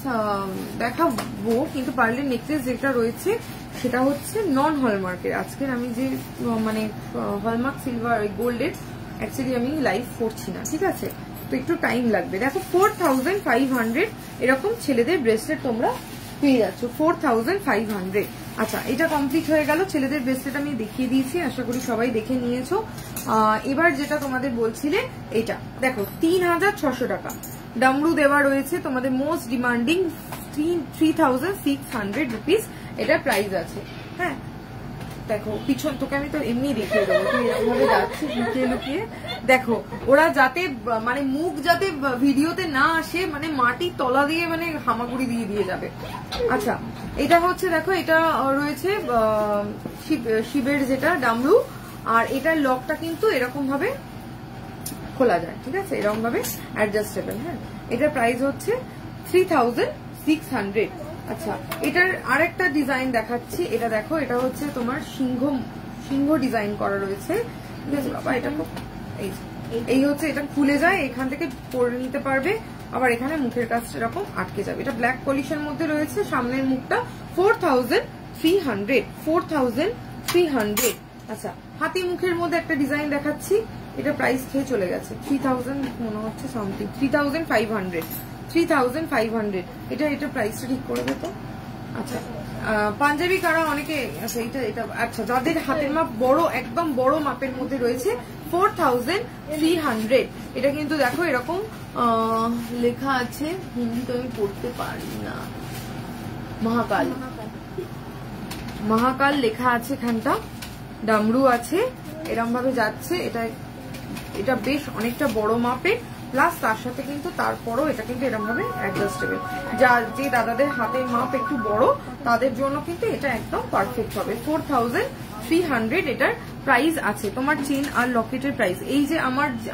দেখাবো, কিন্তু পার্লের নেকলেস যেটা রয়েছে সেটা হচ্ছে নন হলমার্কের। আজকের আমি যে মানে হলমার্ক সিলভার গোল্ডের অ্যাকচুয়ালি আমি লাইভ করছি না, ঠিক আছে, তো একটু টাইম লাগবে। দেখো 4500 এরকম ছেলেদের ব্রেসলেট তোমরা পেয়ে যাচ্ছ, 4500। আচ্ছা, এটা কমপ্লিট হয়ে গেল। ছেলেদের ব্রেসলেট আমি দেখিয়ে দিয়েছি, আশা করি সবাই দেখে নিয়েছো। এবার যেটা তোমাদের বলছিলে এটা দেখো 3600 টাকা ডামরু দেওয়া রয়েছে, তোমাদের মোস্ট ডিমান্ডিং 3600 রুপিস এটা প্রাইস আছে। হ্যাঁ দেখো পিছন তোকে আমি তো এমনি দেখিয়ে দেবো, তুই এরকমভাবে যাচ্ছিস লুকিয়ে লুকিয়ে। দেখো ওরা যাতে মানে মুখ যাতে ভিডিওতে না আসে, মানে মাটির তলা দিয়ে মানে হামাগুড়ি দিয়ে যাবে। আচ্ছা এটা হচ্ছে দেখো এটা রয়েছে শিবের যেটা ডামরু, আর এটার লকটা কিন্তু এরকম ভাবে খোলা যায়, ঠিক আছে, এরকম ভাবে অ্যাডজাস্টেবল। হ্যাঁ এটার প্রাইস হচ্ছে 3600। আচ্ছা এটার আরেকটা ডিজাইন দেখাচ্ছি, এটা দেখো এটা হচ্ছে তোমার সিংহ ডিজাইন করা রয়েছে, ঠিক আছে বাবা। এটা এই হচ্ছে এটা খুলে যায়, এখান থেকে পরে নিতে পারবে, আবার এখানে মুখের কাছটা এরকম আটকে যাবে। এটা ব্ল্যাক পলিশের মধ্যে রয়েছে, সামনের মুখটা 4300। আচ্ছা হাতি মুখের মধ্যে একটা ডিজাইন দেখাচ্ছি, এটা প্রাইস খেয়ে চলে গেছে 3000 মনে হচ্ছে সামথিং, 3500। এটা প্রাইসটা ঠিক করে দিত। আচ্ছা পাঞ্জাবি কারা অনেকে, আচ্ছা এটা আচ্ছা যাদের হাতের মাপ বড়, একদম বড় মাপের মধ্যে রয়েছে 4300। এটা কিন্তু দেখো এরকম লেখা আছে, হিন্দি তো আমি পড়তে পারি না, মহাকাল লেখা আছে এখানটা, ডামরু আছে, এরম ভাবে যাচ্ছে। এটা বেশ অনেকটা বড় মাপের, প্লাস তার সাথে কিন্তু তারপরও এটা কিন্তু এরকম ভাবে অ্যাডজাস্টেবল। যে দাদাদের হাতের মাপ একটু বড় তাদের জন্য কিন্তু এটা একদম পারফেক্ট হবে। 4300 এটার প্রাইস আছে। তোমার চেন আর লকেটের প্রাইস, এই যে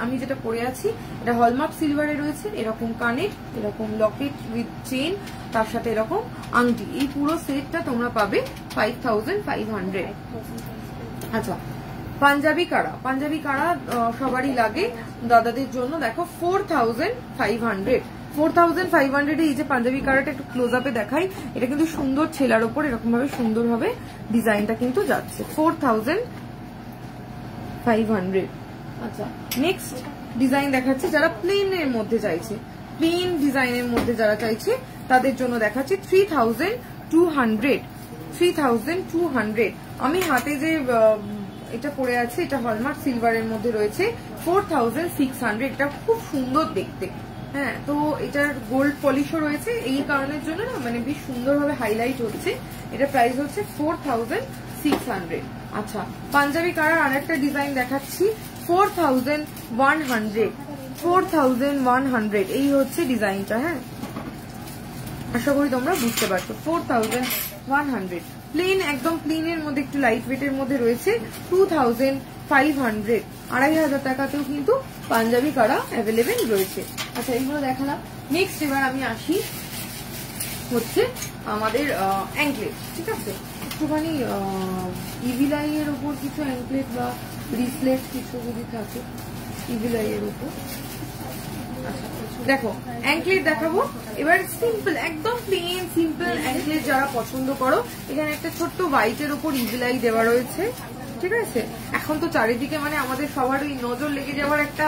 আমি যেটা পরে আছি এটা হলমার্ক সিলভারে রয়েছে, এরকম কানের, এরকম লকেট উইথ চেন, তার সাথে এরকম আংটি, এই পুরো সেটটা তোমরা পাবে 5500। আচ্ছা পাঞ্জাবি কারা সবারই লাগে, দাদাদের জন্য দেখো 4500। এই যে পাঞ্জাবি কারাটা একটু ক্লোজ আপে দেখাই, এটা কিন্তু সুন্দর ছেলার ওপর এরকম ভাবে সুন্দর ভাবে ডিজাইনটা কিন্তু যাচ্ছে 4500। আচ্ছা নেক্সট ডিজাইন দেখাচ্ছে যারা প্লেনের মধ্যে চাইছে, প্লেন ডিজাইনের মধ্যে যারা চাইছে তাদের জন্য দেখাচ্ছি 3200। আমি হাতে যে এটা পরে আছে এটা হলমার্ক সিলভারের মধ্যে রয়েছে 4600। এটা খুব সুন্দর দেখতে। হ্যাঁ তো এটার গোল্ড পলিশও রয়েছে, এই কারণের জন্য না মানে বেশ সুন্দরভাবে হাইলাইট হচ্ছে। এটা প্রাইস হচ্ছে 4600। আচ্ছা পাঞ্জাবি কারার আরেকটা ডিজাইন দেখাচ্ছি 4100। এই হচ্ছে ডিজাইনটা। হ্যাঁ আশা করি তোমরা বুঝতে পারছো। 4100 প্লেন, একদম প্লেনের মধ্যে একটু লাইট ওয়েটের মধ্যে রয়েছে 2500। 2500 টাকাতেও কিন্তু পাঞ্জাবি কারা অ্যাভেলেবেল রয়েছে। আচ্ছা এইগুলো দেখালাম। নেক্সট এবার আমি আসি হচ্ছে আমাদের অ্যাঙ্কলেট, ঠিক আছে, একটুখানি ইভিলাই এর উপর কিছু অ্যাঙ্কলেট বা ব্রেসলেট কিছু যদি থাকে ইভিলাই এর উপর। আচ্ছা দেখো অ্যাঙ্কলেট দেখাবো এবার, সিম্পল একদম প্লেন সিম্পল অ্যাঙ্কলেট যারা পছন্দ করো, এখানে একটা ছোট্ট হোয়াইটের উপর ইভিলাই দেওয়া রয়েছে, ঠিক আছে। এখন তো চারিদিকে মানে আমাদের সবার ওই নজর লেগে যাওয়ার একটা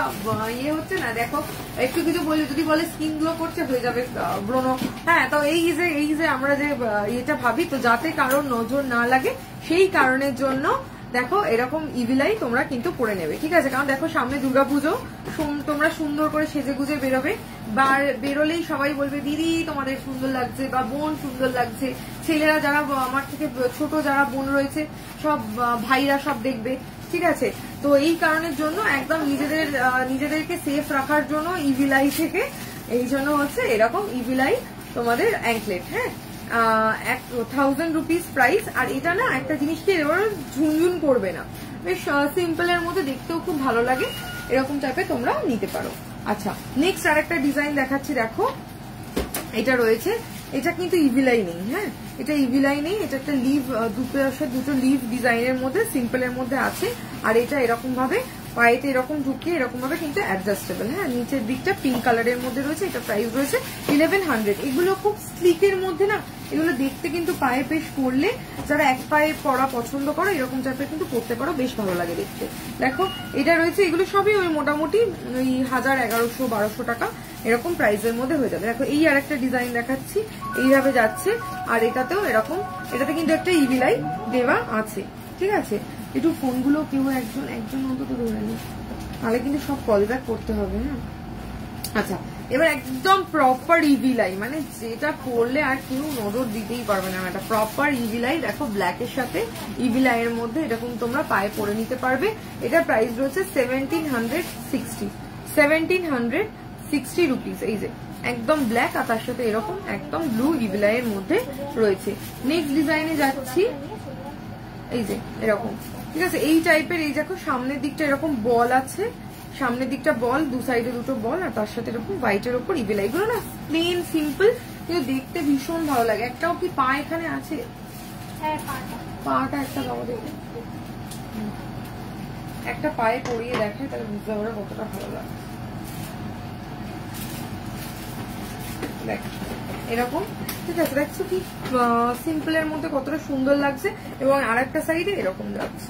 ইয়ে হচ্ছে না, দেখো একটু কিছু বলে যদি বলে স্কিন গ্লো করছে হয়ে যাবে ব্রণ। হ্যাঁ তো এই যে আমরা যে এটা ভাবি, তো যাতে কারোর নজর না লাগে সেই কারণের জন্য দেখো এরকম ইভিলাই তোমরা কিন্তু পরে নেবে, ঠিক আছে। কারণ দেখো সামনে দুর্গাপুজো, তোমরা সুন্দর করে সেজে গুজে বেরোবে, বা বেরোলেই সবাই বলবে দিদি তোমাদের সুন্দর লাগছে বা বোন সুন্দর লাগছে। ছেলেরা যারা আমার থেকে ছোট যারা বোন রয়েছে সব ভাইরা সব দেখবে, ঠিক আছে। তো এই কারণের জন্য একদম নিজেদেরকে সেফ রাখার জন্য ইভিলাই থেকে এই জন্য হচ্ছে এরকম ইভিলাই তোমাদের অ্যাঙ্কলেট। হ্যাঁ 1000 রুপিস প্রাইস। আর এটা না একটা জিনিসকে এবার ঝুনঝুন করবে না, বেশ সিম্পলের মধ্যে দেখতেও খুব ভালো লাগে, এরকম টাইপের তোমরা নিতে পারো। আচ্ছা নেক্সট আরেকটা ডিজাইন দেখাচ্ছি, দেখো এটা রয়েছে এটা কিন্তু ইভিলাই নেই, হ্যাঁ এটা ইভিলাই নেই, এটা একটা লিভ দুটো লিভ ডিজাইনের মধ্যে সিম্পলের মধ্যে আছে। আর এটা এরকম ভাবে পায়েতে এরকম ঢুকিয়ে এরকম ভাবে কিন্তু অ্যাডজাস্টেবল, হ্যাঁ নিচের দিকটা পিঙ্ক কালারের মধ্যে রয়েছে। এটা প্রাইস রয়েছে 1100। এগুলো খুব স্লিকের মধ্যে না, এগুলো দেখতে কিন্তু পায়ে বেশ পরলে যারা এক পায়ে পরা পছন্দ করো এরকম টাইপের কিন্তু পরতে পারো, বেশ ভালো লাগে দেখতে। দেখো এটা রয়েছে, এগুলো সবই ওই মোটামুটি ওই 1000, 1100, 1200 টাকা এরকম প্রাইসের মধ্যে হয়ে যাবে। দেখো এই আর একটা ডিজাইন দেখাচ্ছি, এইভাবে যাচ্ছে। আর এটাতেও এরকম, এটাতে কিন্তু একটা ইভিলাই দেওয়া আছে, ঠিক আছে। একটু ফোনগুলো কেউ একজন অন্তত ধরে নি, তাহলে কিন্তু সব কল ব্যাক করতে হবে, হ্যাঁ। আচ্ছা এবার একদম প্রপার ইভিলাই, মানে যেটা পরলে আর কেউ নজর দিতেই পারবে না, এটা প্রপার ইভিলাই। দেখো ব্ল্যাকের সাথে ইভিলাই এর মধ্যে এরকম তোমরা পায়ে পরে নিতে পারবে। এটা প্রাইস রয়েছে 1760 রুপিস। এই যে একদম ব্ল্যাক আর তার সাথে এরকম একদম ব্লু ইভিলাই এর মধ্যে রয়েছে। নেক্সট ডিজাইনে যাচ্ছি, এই যে এরকম, ঠিক আছে এই টাইপের। এই দেখো সামনের দিকটা এরকম বল আছে, সামনের দিকটা বল, দু সাইডে দুটো বল, আর তার সাথে এরকম হোয়াইটের উপর ইভিলাই। এগুলো না প্লেন সিম্পল কিন্তু দেখতে ভীষণ ভালো লাগে। একটাও কি পা এখানে আছে? পাটা একটা দাও দেখে, একটা পায়ে পরিয়ে দেখায় তাহলে বুঝতে পারবে কতটা ভালো লাগে। দেখ এরকম, ঠিক আছে দেখছো কি সিম্পলের মধ্যে কতটা সুন্দর লাগছে। এবং আর একটা সাইডে এরকম লাগছে।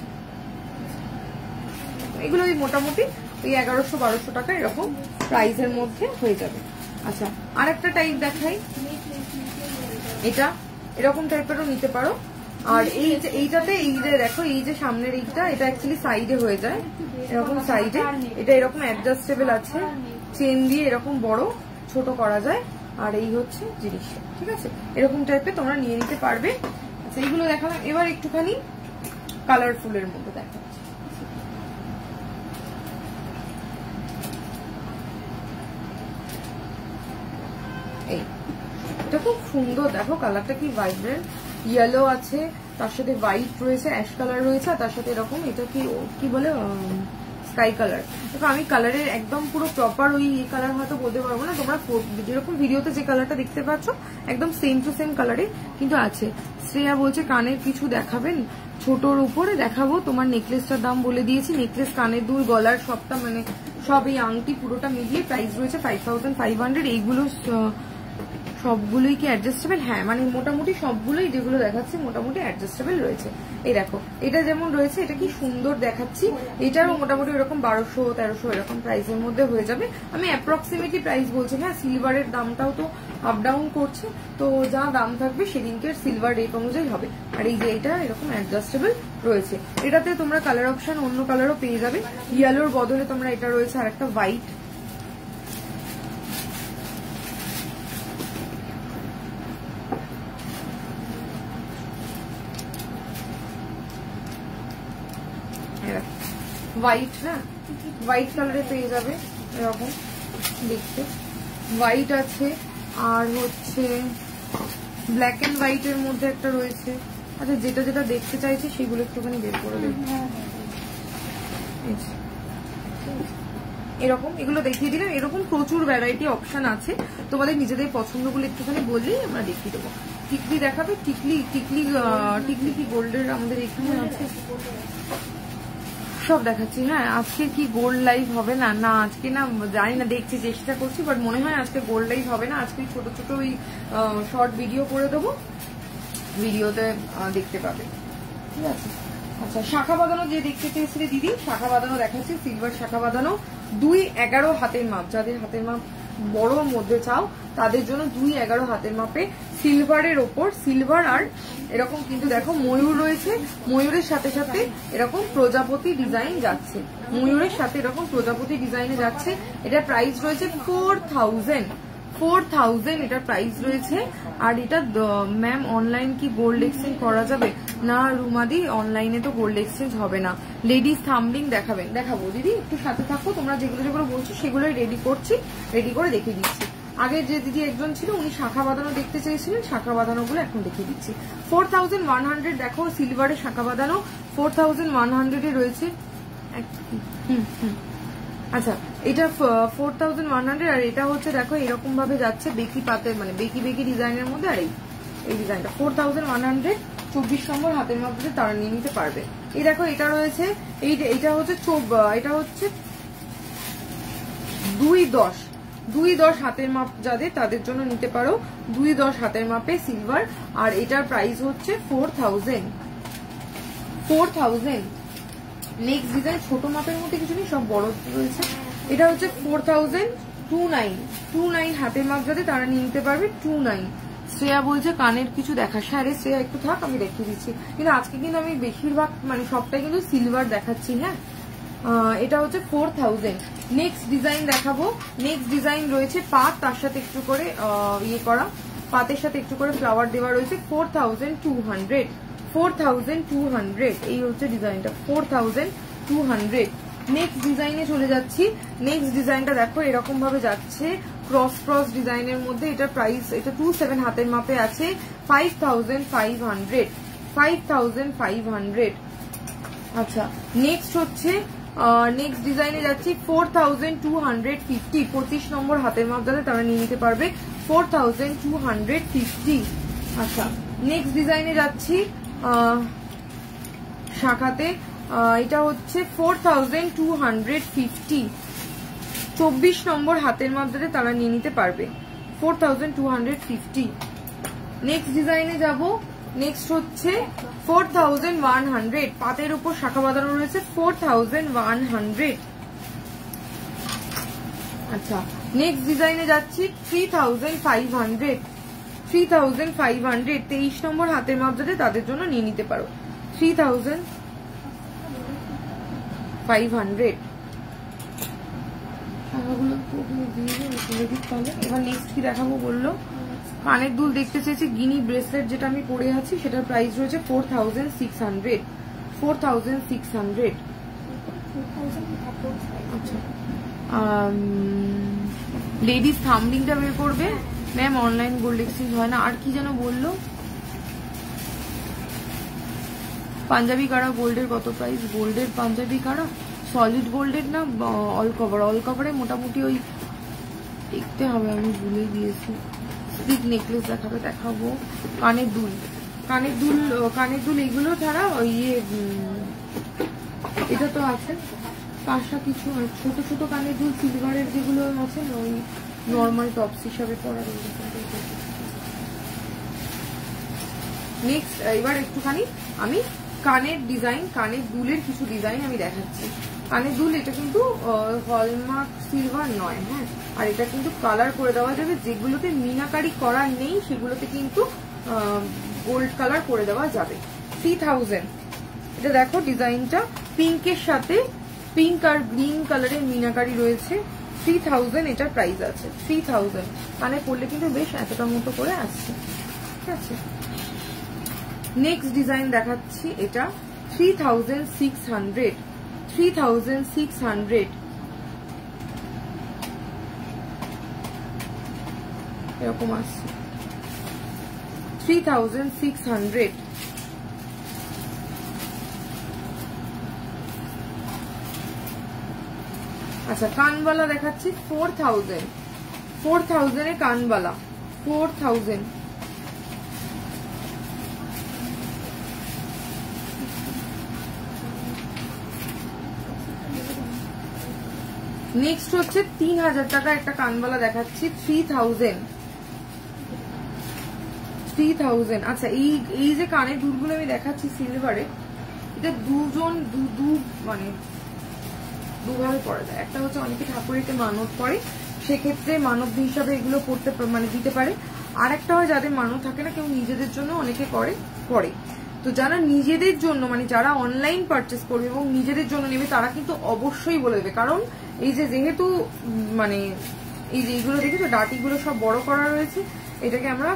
এগুলো ওই মোটামুটি ওই 1100-1200 টাকা এরকম প্রাইসের মধ্যে হয়ে যাবে। আচ্ছা আর একটা টাইপ দেখাই, এটা এরকম টাইপেরও নিতে পারো। আর এইটাতে এই যে দেখো এই যে সামনের এইটা, এটা অ্যাকচুয়ালি সাইডে হয়ে যায় এরকম সাইডে। এটা এরকম অ্যাডজাস্টেবল আছে, চেন দিয়ে এরকম বড় ছোট করা যায়। আর এই হচ্ছে জিনিসটা, ঠিক আছে এরকম টাইপের তোমরা নিয়ে নিতে পারবে। আচ্ছা এইগুলো দেখালাম, এবার একটুখানি কালারফুলের মধ্যে দেখা। এটা খুব সুন্দর, দেখো কালারটা কি ভাইব্রেন্ট, ইয়েলো আছে, তার সাথে হোয়াইট রয়েছে, অ্যাশ কালার রয়েছে, আর তার সাথে এরকম এটা কি বলে স্কাই কালার। দেখো আমি কালারের একদম পুরো প্রপার ওই কালার হয়তো বলতে পারবো না, তোমরা যেরকম ভিডিওতে যে কালারটা দেখতে পাচ্ছ একদম সেম টু সেম কালারে কিন্তু আছে। শ্রেয়া বলছে কানের কিছু দেখাবেন? ছোটর উপরে দেখাবো। তোমার নেকলেসটার দাম বলে দিয়েছি, নেকলেস, কানের দুল, গলার সবটা মানে সব এই আংটি পুরোটা মিলিয়ে প্রাইস রয়েছে 5500। এইগুলো সবগুলোই কি অ্যাডজাস্টেবল? হ্যাঁ মানে মোটামুটি সবগুলোই যেগুলো দেখাচ্ছি মোটামুটি অ্যাডজাস্টেবল রয়েছে। এই দেখো এটা যেমন রয়েছে, এটা কি সুন্দর দেখাচ্ছি, এটারও মোটামুটি এরকম 1200-1300 এরকম প্রাইসের মধ্যে হয়ে যাবে। আমি অ্যাপ্রক্সিমেটলি প্রাইস বলছি, হ্যাঁ সিলভারের দামটাও তো আপ ডাউন করছে, তো যা দাম থাকবে সেদিনকের সিলভার রেট অনুযায়ী হবে। আর এই যে এটা এরকম অ্যাডজাস্টেবল রয়েছে, এটাতে তোমরা কালার অপশন অন্য কালারও পেয়ে যাবে। ইয়েলোর বদলে তোমরা এটা রয়েছে আর একটা হোয়াইট, হোয়াইট না হোয়াইট কালারে পেয়ে যাবে এরকম দেখতে, হোয়াইট আছে। আর হচ্ছে ব্ল্যাক এন্ড হোয়াইট এর মধ্যে একটা রয়েছে। আচ্ছা যেটা যেটা দেখতে চাইছি সেগুলো একটুখানি বের করে দেব। এরকম এগুলো দেখিয়ে দিলাম, এরকম প্রচুর ভ্যারাইটি অপশন আছে, তোমাদের নিজেদের পছন্দগুলো একটুখানি বললেই আমরা দেখিয়ে দেবো। টিকলি দেখাবে? টিকলি কি গোল্ডের আমাদের এখানে আছে, সব দেখাচ্ছি। হ্যাঁ আজকে কি গোল্ড লাইভ হবে না? না আজকে না জানি না, দেখছি চেষ্টা করছি, বাট মনে হয় আজকে গোল্ড লাইভ হবে না। আজকে ছোট ছোট ওই শর্ট ভিডিও করে দেবো, ভিডিওতে দেখতে পাবে, ঠিক আছে। আচ্ছা শাখা বাঁধানো যে দেখতে চেয়েছিলে দিদি, শাখা বাঁধানো দেখাচ্ছি, সিলভার শাখা বাঁধানো 2-11 হাতের মাপ, যাদের হাতের মাপ বড়র মধ্যে চাও তাদের জন্য 2-11 হাতের মাপে সিলভারের ওপর, সিলভার আর এরকম কিন্তু দেখো ময়ূর রয়েছে, ময়ূরের সাথে সাথে এরকম প্রজাপতি ডিজাইন যাচ্ছে, ময়ূরের সাথে এরকম প্রজাপতি ডিজাইনে যাচ্ছে। এটা প্রাইস রয়েছে 4000 এটার প্রাইস রয়েছে। আর এটা ম্যাম অনলাইন কি গোল্ড এক্সচেঞ্জ করা যাবে? না রুমাদি, অনলাইনে তো গোল্ড এক্সচেঞ্জ হবে না। লেডিস থাম্বলিং দেখাবেন? দেখাবো দিদি, একটু সাথে থাকো, তোমরা যেগুলো যেগুলো বলছো সেগুলোই রেডি করছি, রেডি করে দেখিয়ে দিচ্ছি। আগে যে দিদি একজন ছিল উনি শাখা বাঁধানো দেখতে চেয়েছিলেন, শাখা বাঁধানো গুলো এখন দেখিয়ে দিচ্ছি। 4100 দেখো সিলভারের শাখা বাঁধানো 4100 রয়েছে। আচ্ছা এটা 4100 আর এটা হচ্ছে দেখো এরকম ভাবে যাচ্ছে বেকি পাতে মানে বেকি বেকি ডিজাইনের মধ্যে। আর এই ডিজাইনটা 4100 24 নম্বর হাতের মধ্যে তারা নিয়ে নিতে পারবে। এই দেখো এটা রয়েছে এটা হচ্ছে 2.10 হাতের মাপ যাদের তাদের জন্য নিতে পারো। 2.10 হাতের মাপে সিলভার আর এটার প্রাইস হচ্ছে 4000। নেক্সট ডিজাইন ছোট মাপের মধ্যে কিছু নেই, সব বড় রয়েছে। এটা হচ্ছে 4029 হাতের মাপ যাদের তারা নিয়ে নিতে পারবে 29। শ্রেয়া বলছে কানের কিছু দেখাস। হ্যাঁ রে শ্রেয়া একটু থাক আমি দেখিয়ে দিচ্ছি, কিন্তু আজকে কিন্তু আমি বেশিরভাগ মানে সবটাই কিন্তু সিলভার দেখাচ্ছি। হ্যাঁ এটা হচ্ছে 4000। নেক্সট ডিজাইন দেখাবো। নেক্সট ডিজাইন রয়েছে পাত, তার সাথে একটু করে ইয়ে করা, পাতের সাথে একটু করে ফ্লাওয়ার দেওয়া রয়েছে 4200। এই হচ্ছে ডিজাইনটা 4200। নেক্সট ডিজাইনে চলে যাচ্ছি। নেক্সট ডিজাইনটা দেখো এরকম ভাবে যাচ্ছে ক্রস ডিজাইনের মধ্যে। এটার প্রাইস এটা 27 হাতের মাপে আছে 5500। আচ্ছা নেক্সট হচ্ছে নেক্সট ডিজাইনে যাচ্ছি 4250। 25 নম্বর হাতের মাপ যাদের তারা নিয়ে নিতে পারবে 4250। আচ্ছা নেক্সট ডিজাইনে যাচ্ছি শাখাতে। এটা হচ্ছে 4250। 24 নম্বর হাতের মাপ যাদের তারা নিয়ে নিতে পারবে 4250। নেক্সট ডিজাইনে যাব। নেক্সট হচ্ছে 4100। পাতের উপর শাখা বাঁধানো রয়েছে 4100। আচ্ছা নেক্সট ডিজাইনে যাচ্ছি 3500। 23 নম্বর হাতের মাপ যাদের তাদের জন্য নিয়ে নিতে পারো 3500। এবার নেক্সট কি দেখাবো বললো? কানের দুল দেখতে চেয়েছি। গিনি ব্রেসলেট যেটা আমি পরে আছি সেটার প্রাইস রয়েছে 4600। আচ্ছা লেডিস থাম্বলিংটা বের করবে ম্যাম, অনলাইন গোল্ড এক্সচেঞ্জ হয় না। আর কি যেন বললো? পাঞ্জাবি কারা গোল্ডের কত প্রাইস? গোল্ডের পাঞ্জাবি কারা সলিড গোল্ডের না অল কভার? অল কভারে মোটামুটি ওই দেখতে হবে, আমি ভুলে দিয়েছি। স্টিক নেকলেস দেখাবো। কানের দুল এগুলো ছাড়া ওই এটা তো আছে পাঁচটা কিছু ছোট ছোট কানের দুল সিলভারের যেগুলো আছে ওই নর্মাল টপস হিসাবে পরা। নেক্সট এবার একটুখানি আমি কানের ডিজাইন, কানের দুলের কিছু ডিজাইন আমি দেখাচ্ছি। কানের দুল এটা কিন্তু হলমার্ক সিলভার নয়। হ্যাঁ আর এটা কিন্তু কালার করে দেওয়া যাবে। যেগুলোতে মিনাকারি করা নেই সেগুলোতে কিন্তু গোল্ড কালার করে দেওয়া যাবে। 3000। এটা দেখো ডিজাইনটা পিঙ্কের সাথে পিঙ্ক আর গ্রিন কালারের মিনাকারি রয়েছে 3000 এটার প্রাইস আছে 3000। কানে পড়লে কিন্তু বেশ এতটা মতো করে আসছে। ঠিক আছে নেক্সট ডিজাইন দেখাচ্ছি। এটা 3600। এরকম আসছে 3600। আচ্ছা কানবালা দেখাচ্ছি 4000 এ কানবালা 4000। নেক্সট হচ্ছে 3000 টাকা একটা কানবালা দেখাচ্ছি 3000। আচ্ছা এই যে কানের দুলগুলো আমি দেখাচ্ছি সিলভারে, এটা মানে দুভাবে পরা যায়। একটা হচ্ছে অনেকে ঠাকুরেতে মানত করে, সেক্ষেত্রে মানত হিসাবে এগুলো করতে মানে দিতে পারে। আর একটা হয় যাদের মানত থাকে না, কেউ নিজেদের জন্য অনেকে করে। তো যারা নিজেদের জন্য মানে যারা অনলাইন পারচেস করবে এবং নিজেদের জন্য নেবে তারা কিন্তু অবশ্যই বলে দেবে। কারণ এই যে যেহেতু মানে এই যে এইগুলো দেখেছো ডাটিগুলো সব বড় করা রয়েছে, এটাকে আমরা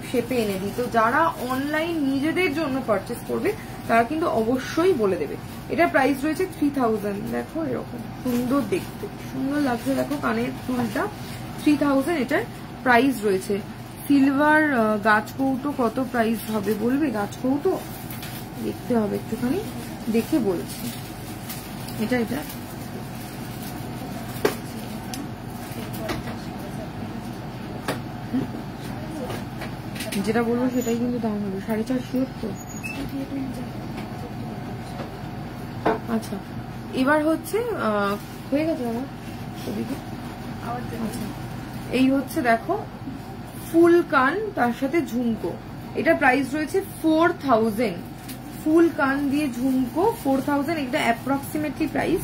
শেপে এনে দিই। তো যারা অনলাইন নিজেদের জন্য পারচেস করবে তারা কিন্তু অবশ্যই বলে দেবে। এটা প্রাইস রয়েছে 3000। দেখো এরকম সুন্দর দেখতে, সুন্দর লাগছে। দেখো কানের দুলটা 3000 এটার প্রাইস রয়েছে। সিলভার গাছ কৌটো কত প্রাইস হবে বলবে? গাছ কৌটো দেখতে হবে, একটুখানি দেখে বলছি। এটা যেটা বলবো সেটাই কিন্তু দাম হবে। 450 শিওর তো? আচ্ছা এবার হচ্ছে হয়ে গেছে আমার ওদিকে। আচ্ছা এই হচ্ছে দেখো ফুল কান তার সাথে ঝুমকো, এটা প্রাইস রয়েছে 4000। ফুল কান দিয়ে ঝুমকো 4000, এটা অ্যাপ্রক্সিমেটলি প্রাইস।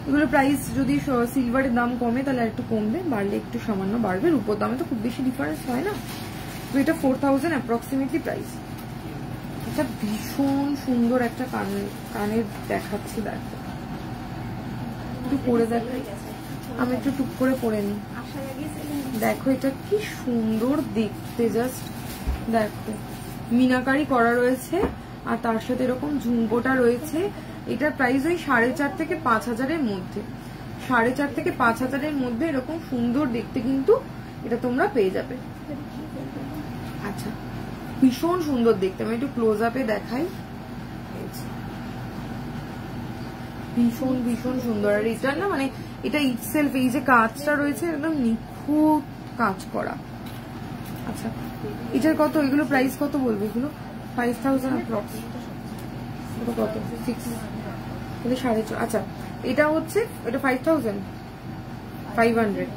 এগুলো প্রাইস যদি সিলভারের দাম কমে তাহলে একটু কমবে, বাড়লে একটু সামান্য বাড়বে, রূপোর দামে তো খুব বেশি ডিফারেন্স হয় না। তো এটা 4000 অ্যাপ্রক্সিমেটলি প্রাইস। এটা ভীষণ সুন্দর একটা কানের দেখাচ্ছি, দেখো একটু পরে দেখাই, আমি একটু টুক করে পরে নিই। দেখো এটা কি সুন্দর দেখতে, জাস্ট দেখো মিনাকারি করা রয়েছে আর তার সাথে এরকম ঝুমকোটা রয়েছে। এটার প্রাইস ওই 4.5 থেকে 5000 মধ্যে, 4.5 থেকে 5000 মধ্যে এরকম সুন্দর দেখতে কিন্তু এটা তোমরা পেয়ে যাবে। আচ্ছা ভীষণ সুন্দর দেখতে, আমি একটু ক্লোজ আপে দেখাই, ভীষণ ভীষণ সুন্দর। আর এটা না মানে এটা ইটসেলফ, এই যে কাজটা রয়েছে একদম নিখুঁত কাজ করা। আচ্ছা এটার কত, এগুলো প্রাইস কত বলবো? এগুলো 5000 অ্যাপ্রক্স, কত 6 এটা 4.5। আচ্ছা এটা হচ্ছে এটা 5500।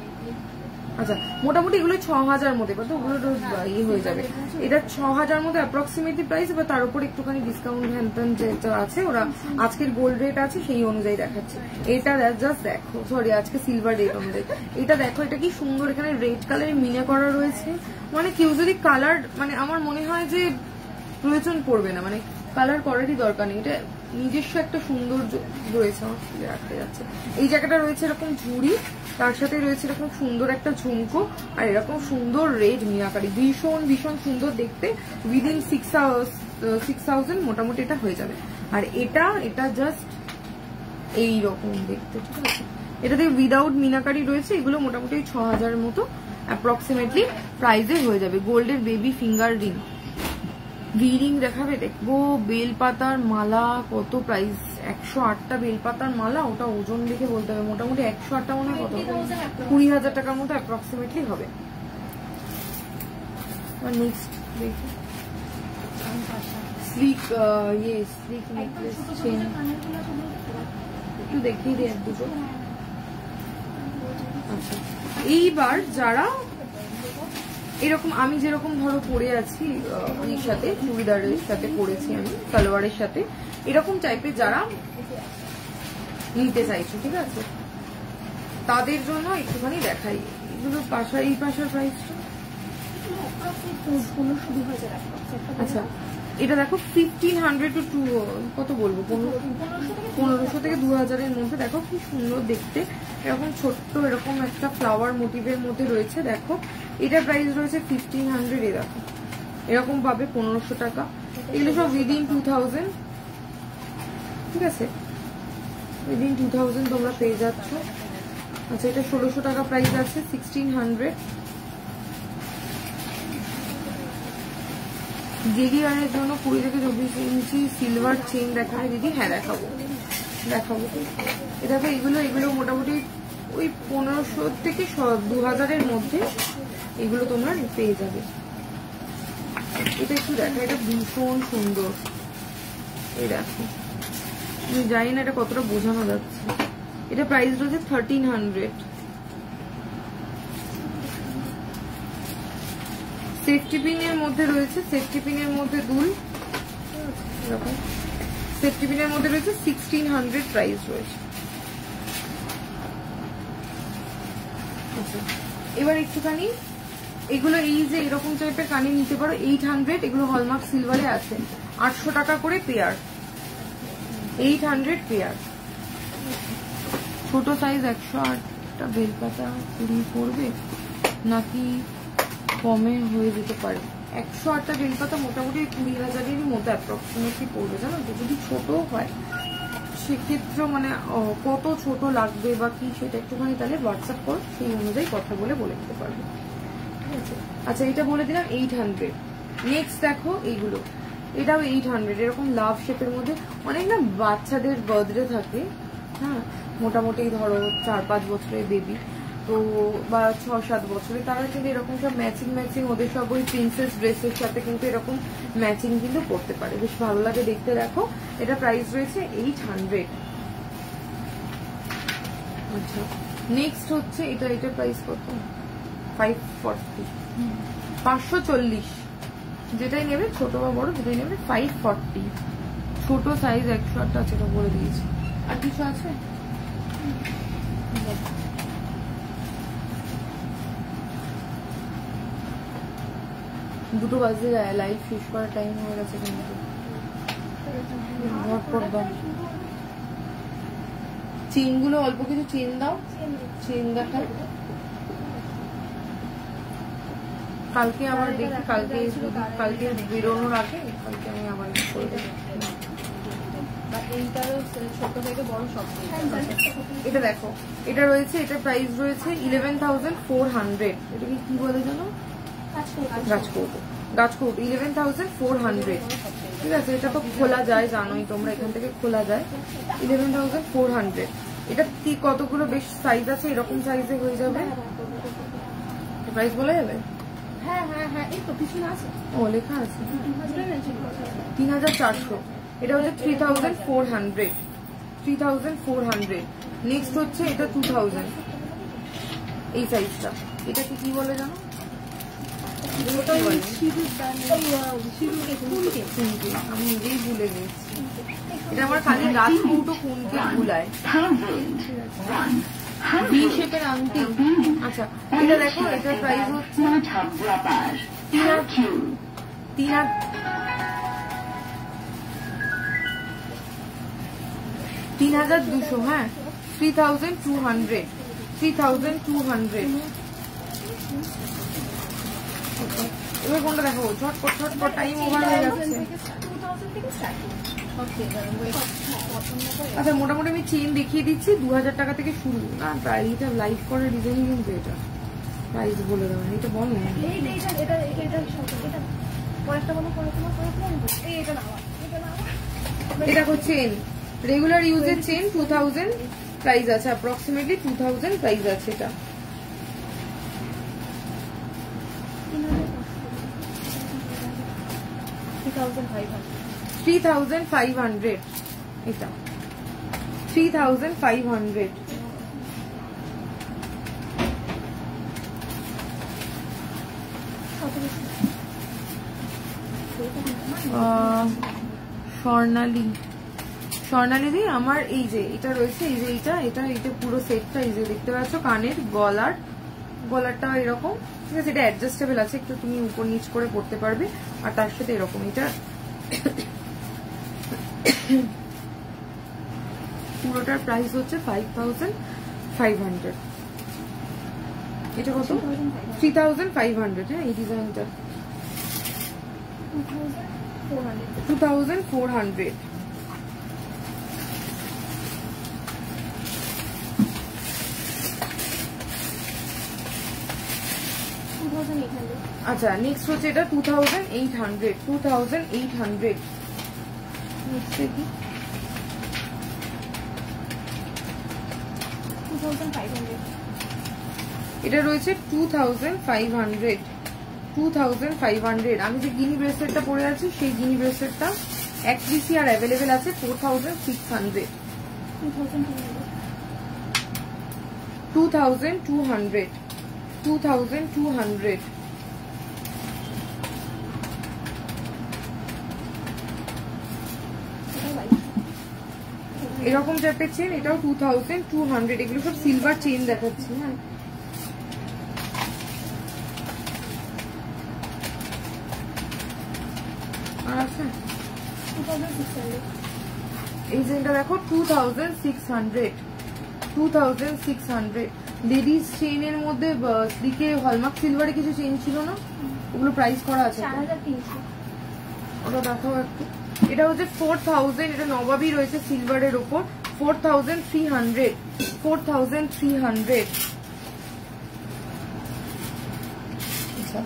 আচ্ছা মোটামুটি এগুলো 6000 মধ্যে, কত ওগুলো ইয়ে হয়ে যাবে। এটা 6000 মধ্যে অ্যাপ্রক্সিমেটলি প্রাইস, এবার তার উপর একটুখানি ডিসকাউন্ট হ্যান্ডন যেটা আছে ওরা আজকের গোল্ড রেট আছে সেই অনুযায়ী দেখাচ্ছে। এটা জাস্ট দেখো, সরি আজকে সিলভার রেট অনুযায়ী এটা দেখো, এটা কি সুন্দর, এখানে রেড কালারের মিনা করা রয়েছে। মানে কেউ যদি কালার, মানে আমার মনে হয় যে প্রয়োজন পড়বে না, মানে কালার করারই দরকার নেই, এটা নিজস্ব একটা সুন্দর রয়েছে। আমার রাখতে যাচ্ছে এই জায়গাটা রয়েছে এরকম ঝুড়ি, তার সাথে রয়েছে এরকম সুন্দর একটা ঝুমকো আর এরকম সুন্দর রেড মিনাকারি, ভীষণ ভীষণ সুন্দর দেখতে। উইদিন 6000 মোটামুটি এটা হয়ে যাবে। আর এটা জাস্ট এইরকম দেখতে, ঠিক আছে। এটাতে উইদাউট মিনাকারি রয়েছে, এগুলো মোটামুটি 6000 মতো অ্যাপ্রক্সিমেটলি প্রাইসে হয়ে যাবে। গোল্ডের বেবি ফিঙ্গার রিং, রিং দেখাবে, দেখবো বেলপাতার মালা কত প্রাইস। 108টা বেলপাতার মালা, ওটা ওজন দেখে বলতে হবে, মোটামুটি 108টা মনে হয় কত 20000 টাকার মতো অ্যাপ্রক্সিমেটলি হবে। নেক্সট দেখি স্লিক, স্লিক নেকলেস চেন, একটু দেখিয়ে দিই এক দুটো। আচ্ছা এইবার যারা এরকম আমি যেরকম ধরো পরে আছি, এর সাথে চুড়িদারের সাথে পরেছি আমি, সালোয়ারের সাথে, এরকম টাইপের যারা নিতে চাইছো, ঠিক আছে, তাদের জন্য একটুখানি দেখাই। এগুলো এই পাশার প্রাইসটা আচ্ছা এটা দেখো 1500 টু কত বলবো 1500 থেকে 2000 মধ্যে। দেখো কি সুন্দর দেখতে, এরকম ছোট্ট এরকম একটা ফ্লাওয়ার মোটিভের মধ্যে রয়েছে। দেখো এটা প্রাইস রয়েছে 1500, এ দেখো এরকম পাবে 1500 টাকা। এগুলো সব উইদিন 2000, ঠিক আছে, উইদিন 2000 তোমরা পেয়ে যাচ্ছ। আচ্ছা এটা 1600 টাকা প্রাইস আছে, 1600। জেডিআরের জন্য 20 থেকে 24 ইঞ্চি সিলভার চেন দেখাবে দিদি? হ্যাঁ দেখাবো। এটা এগুলো মোটামুটি ওই 1500 থেকে 2000 মধ্যে এগুলো তোমরা পেয়ে যাবে। এটা একটু দেখো, এটা ভীষণ সুন্দর, এই দেখো, আমি জানি না এটা কতটা বোঝানো যাচ্ছে। এটা প্রাইস রয়েছে 1300। সেফটি পিন এর মধ্যে রয়েছে, সেফটি পিন এর মধ্যে দুল, এরকম সেফটি পিন এর মধ্যে রয়েছে 1600 প্রাইস রয়েছে। এবার একটুখানি এগুলো এই যে এরকম টাইপের কানে নিতে পারো 800, এগুলো হলমার্ক সিলভারে আছে, 800 টাকা করে পেয়ার, 800 পেয়ার। ছোট সাইজ 108টা বেলপাতা 20 পড়বে নাকি কমে হয়ে যেতে পারে? 108টা বেলপাতা মোটামুটি 20,000-এর মতো অ্যাপ্রক্সিমেটলি পড়বে, জানো তো। যদি ছোট হয় সেক্ষেত্রে মানে কত ছোট লাগবে বা কি সেটা একটুখানি তাহলে হোয়াটসঅ্যাপ করো, সেই অনুযায়ী কথা বলে দিতে পারবে, ঠিক আছে। আচ্ছা এটা বলে দিলাম 800। নেক্সট দেখো এইগুলো, এটাও 800, এরকম লাভ শেপের মধ্যে। অনেক না বাচ্চাদের বার্থডে থাকে, হ্যাঁ, মোটামুটি ধরো 4-5 বছরের বেবি, বা 6-7 বছরে তারা কিন্তু এরকম সব ম্যাচিং ওদের সব ওই প্রিন্সেস ড্রেসের সাথে কিন্তু এরকম ম্যাচিং কিন্তু করতে পারে, বেশ ভালো লাগে দেখতে। দেখো এটা প্রাইস রয়েছে 800। আচ্ছা নেক্সট হচ্ছে এটা প্রাইস কত? 540, 540। যেটাই নেবে ছোট বা বড় যেটাই নেবে 540। ছোট সাইজ 108 আছে, তো বলে দিয়েছি। আর কিছু আছে? দুটো বাজে যায়, লাইভ শেষ করার টাইম হয়ে গেছে কিন্তু। চেন গুলো অল্প কিছু চেন দাও, চেন দেখা। কালকে আবার দেখি, কালকে বেরোনোর আগে কালকে আমি আবার করে দেবো। এটা দেখো, এটা রয়েছে, এটা প্রাইস রয়েছে 11,400। এটাকে কি বলে জানো? গাছকৌট 11,400। ঠিক আছে, এটা তো খোলা যায়, জানোই তোমরা, এখান থেকে খোলা যায়। 11,400। এটা কতগুলো বেশ সাইজ আছে, এরকম সাইজে হয়ে যাবে। প্রাইস বলা যাবে? হ্যাঁ, এই তো পিছনে আছে। ও লেখা আছে 3,400। এটা হচ্ছে 3,400। নেক্সট হচ্ছে এটা 2,000, এই সাইজটা। এটাকে কি বলে জানো? আমি নিজেই ভুলে গেছি, এটা আমার খালি গাছকৌটো কোনকে ভুলায়। বি শেপের আংটি। আচ্ছা এটা দেখো, এটার প্রাইস হচ্ছে 3,200। হ্যাঁ 3,200। এবার কোনটা দেখাবো? ঝটপট টাইম ওভার হয়ে যাচ্ছে। আচ্ছা মোটামুটি আমি চেন দেখিয়ে দিচ্ছি, 2,000 টাকা থেকে শুরু। না এটা লাইভ করার ডিজাইন কিন্তু, এটা প্রাইস বলে দেওয়া, এটা বল না। এটা চেন, রেগুলার ইউজের চেন, 2,000 প্রাইস আছে, অ্যাপ্রক্সিমেটলি 2,000 প্রাইস আছে। এটা 3,500। এটা 3,500। স্বর্ণালী দি আমার এই যে এটা রয়েছে, এই যে এটা পুরো সেটটা, এই যে দেখতে পাচ্ছ, কানের গলারটা এরকম। ঠিক আছে, এটা অ্যাডজাস্টেবল আছে, একটু তুমি উপর নিচ করে পড়তে পারবে। আর তার সাথে এরকম এটা পুরোটার প্রাইস হচ্ছে 5,500। এটা কত? 3,500। হ্যাঁ এই ডিজাইনটা 2,400। আচ্ছা নেক্সট হচ্ছে এটা 2,800। নেক্সট কি? 2,500। এটা রয়েছে 2,500। আমি যে গিনি ব্রেসলেটটা পরে আছি, সেই গিনি ব্রেসলেটটা এক পিসি আর অ্যাভেলেবেল আছে 4,600। 2,200। এরকম টাইপের চেন, এটাও 2,200। এগুলো সব সিলভার চেন দেখাচ্ছি। হ্যাঁ আর আছে এই চেনটা দেখো 2,600। লেডিস চেইনের মধ্যে দিকে হলমার্ক সিলভারে কিছু চেইন ছিল না, ওগুলো প্রাইস করা আছে। 4,300। ওটা দেখাও একটু। এটা হচ্ছে 4,000। এটা নবাবি রয়েছে সিলভারের ওপর, 4,300। আচ্ছা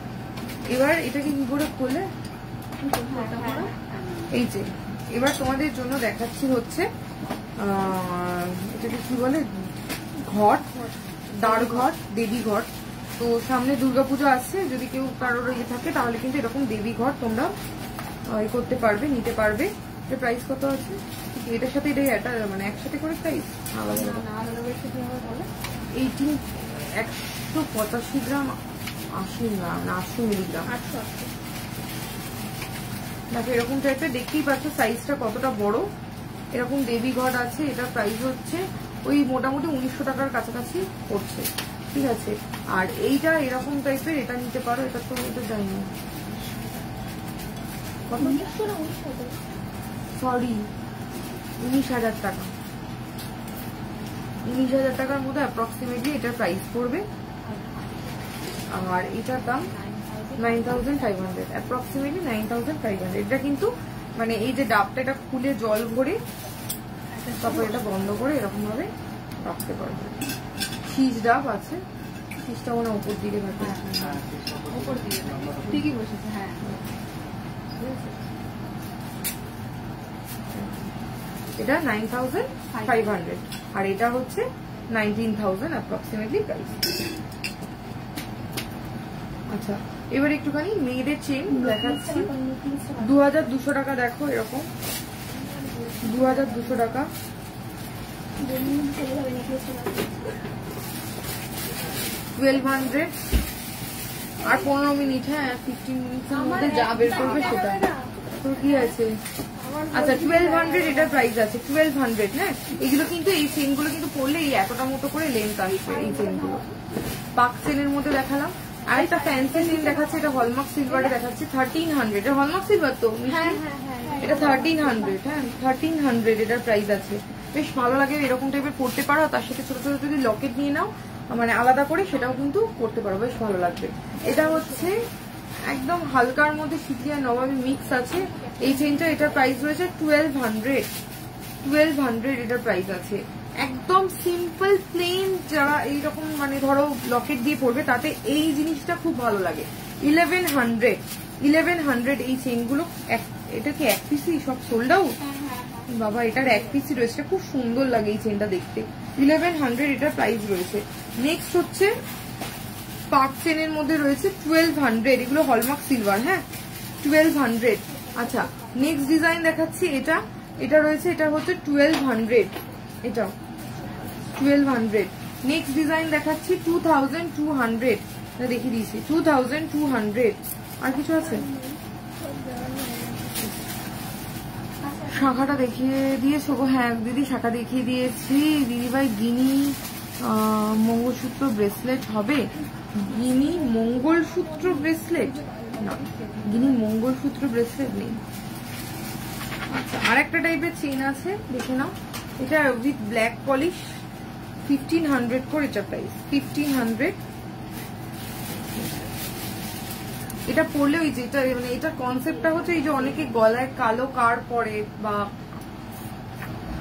এবার এটাকে কি করে খোলে? এই যে এবার তোমাদের জন্য দেখাচ্ছি হচ্ছে এটাকে কি বলে, ঘট। দ্বার ঘর, দেবী ঘর। তো সামনে দুর্গাপুজো আসছে, যদি কেউ কারোর ইয়ে থাকে তাহলে কিন্তু এরকম দেবী ঘর তোমরা করতে পারবে, নিতে পারবে। এর প্রাইস কত আছে? এটার সাথে এটাই একটা মানে একসাথে করে প্রাইস আলাদা আলাদা। 185 গ্রাম 80 গ্রাম না 800 মিলিগ্রাম। দেখো এরকম টাইপের, দেখতেই পাচ্ছ সাইজটা কতটা বড়। এরকম দেবী ঘট আছে, এটার প্রাইস হচ্ছে ওই মোটামুটি 1900 টাকার কাছাকাছি পড়ছে, ঠিক আছে। আর এইটা এরকম টাইপের, এটা নিতে পারো। এটা তো এটা জানি না সরি 19,000 টাকা। 19,000 টাকার মধ্যে অ্যাপ্রক্সিমেটলি এটার প্রাইস পড়বে। আর এটার দাম 9,500, অ্যাপ্রক্সিমেটলি 9,500। এটা কিন্তু মানে এই যে ডাবটা, এটা খুলে জল ভরে তারপর এটা বন্ধ করে এরকম ভাবে রাখতে পারবে। শীষ ডাব আছে, শীষটা মনে উপর দিকে থাকে, উপর দিকে ঠিকই বসেছে। হ্যাঁ, এটা 9,500 আর এটা হচ্ছে 19,000 অ্যাপ্রক্সিমেটলি প্রাইস। আচ্ছা, এবার একটুখানি মেয়েদের চেন দেখাচ্ছি। 2,200 টাকা। দেখো এরকম 2,200 টাকা। 1200 আর 15 মিনিট। হ্যাঁ, 15 মিনিটের মধ্যে যা বের করবে সেটা। তো কি আছে? আচ্ছা, 1200 এটার প্রাইস আছে। 1200 না। এগুলো কিন্তু এই চেনগুলো কিন্তু পড়লে এই এতটা মতো করে লেন্থ আসবে এই চেনগুলো। পাক চেনের মধ্যে দেখালাম। আর একটা ফ্যান্সি চেন দেখাচ্ছে, এটা হলমার্ক সিলভারে দেখাচ্ছে 1300। এটা হলমার্ক সিলভার তো? এটা 1300। হ্যাঁ, 1300 এটার প্রাইস আছে। বেশ ভালো লাগে, এরকম টাইপের পড়তে পারো। তার সাথে ছোট ছোট যদি লকেট নিয়ে নাও মানে আলাদা করে, সেটাও কিন্তু করতে পারো, বেশ ভালো লাগবে। এটা হচ্ছে একদম হালকার মধ্যে সিটিয়া নবাবী মিক্স আছে এই চেনটা। এটার প্রাইস রয়েছে 1200। 1200 এটার প্রাইস আছে। একদম সিম্পল প্লেন যারা এইরকম মানে ধরো লকেট দিয়ে পড়বে, তাতে এই জিনিসটা খুব ভালো লাগে। 1100 এই চেনগুলো। এটা কি এক পিসই সব সোল্ড আউট? বাবা, এটার এক পিসই রয়েছে, খুব সুন্দর লাগে এই চেনটা দেখতে। 1100 এটার প্রাইস রয়েছে। নেক্সট হচ্ছে পাক চেনের মধ্যে রয়েছে 1200। এগুলো হলমার্ক সিলভার। হ্যাঁ, 1200। আচ্ছা, নেক্সট ডিজাইন দেখাচ্ছি। এটা রয়েছে, এটা হচ্ছে 1200। এটা 1200। নেক্সট ডিজাইন দেখাচ্ছি 2200। দেখিয়ে দিয়েছি 2200। আর কিছু আছে? শাখাটা দেখিয়ে দিয়েছো? হ্যাঁ দিদি, শাখা দেখিয়ে দিয়েছি। দিদিভাই গিনি মঙ্গলসূত্র ব্রেসলেট হবে? গিনি মঙ্গলসূত্র ব্রেসলেট না, গিনি মঙ্গলসূত্র ব্রেসলেট নেই। আচ্ছা, আর একটা টাইপের চেন আছে, দেখে নাও। এটা উইথ ব্ল্যাক পলিশ, 1500 করে এটা প্রাইস। 1500। এটা পরলে ওই যেটা মানে এটার কনসেপ্টটা হচ্ছে এই যে অনেকে গলায় কালো কার পরে বা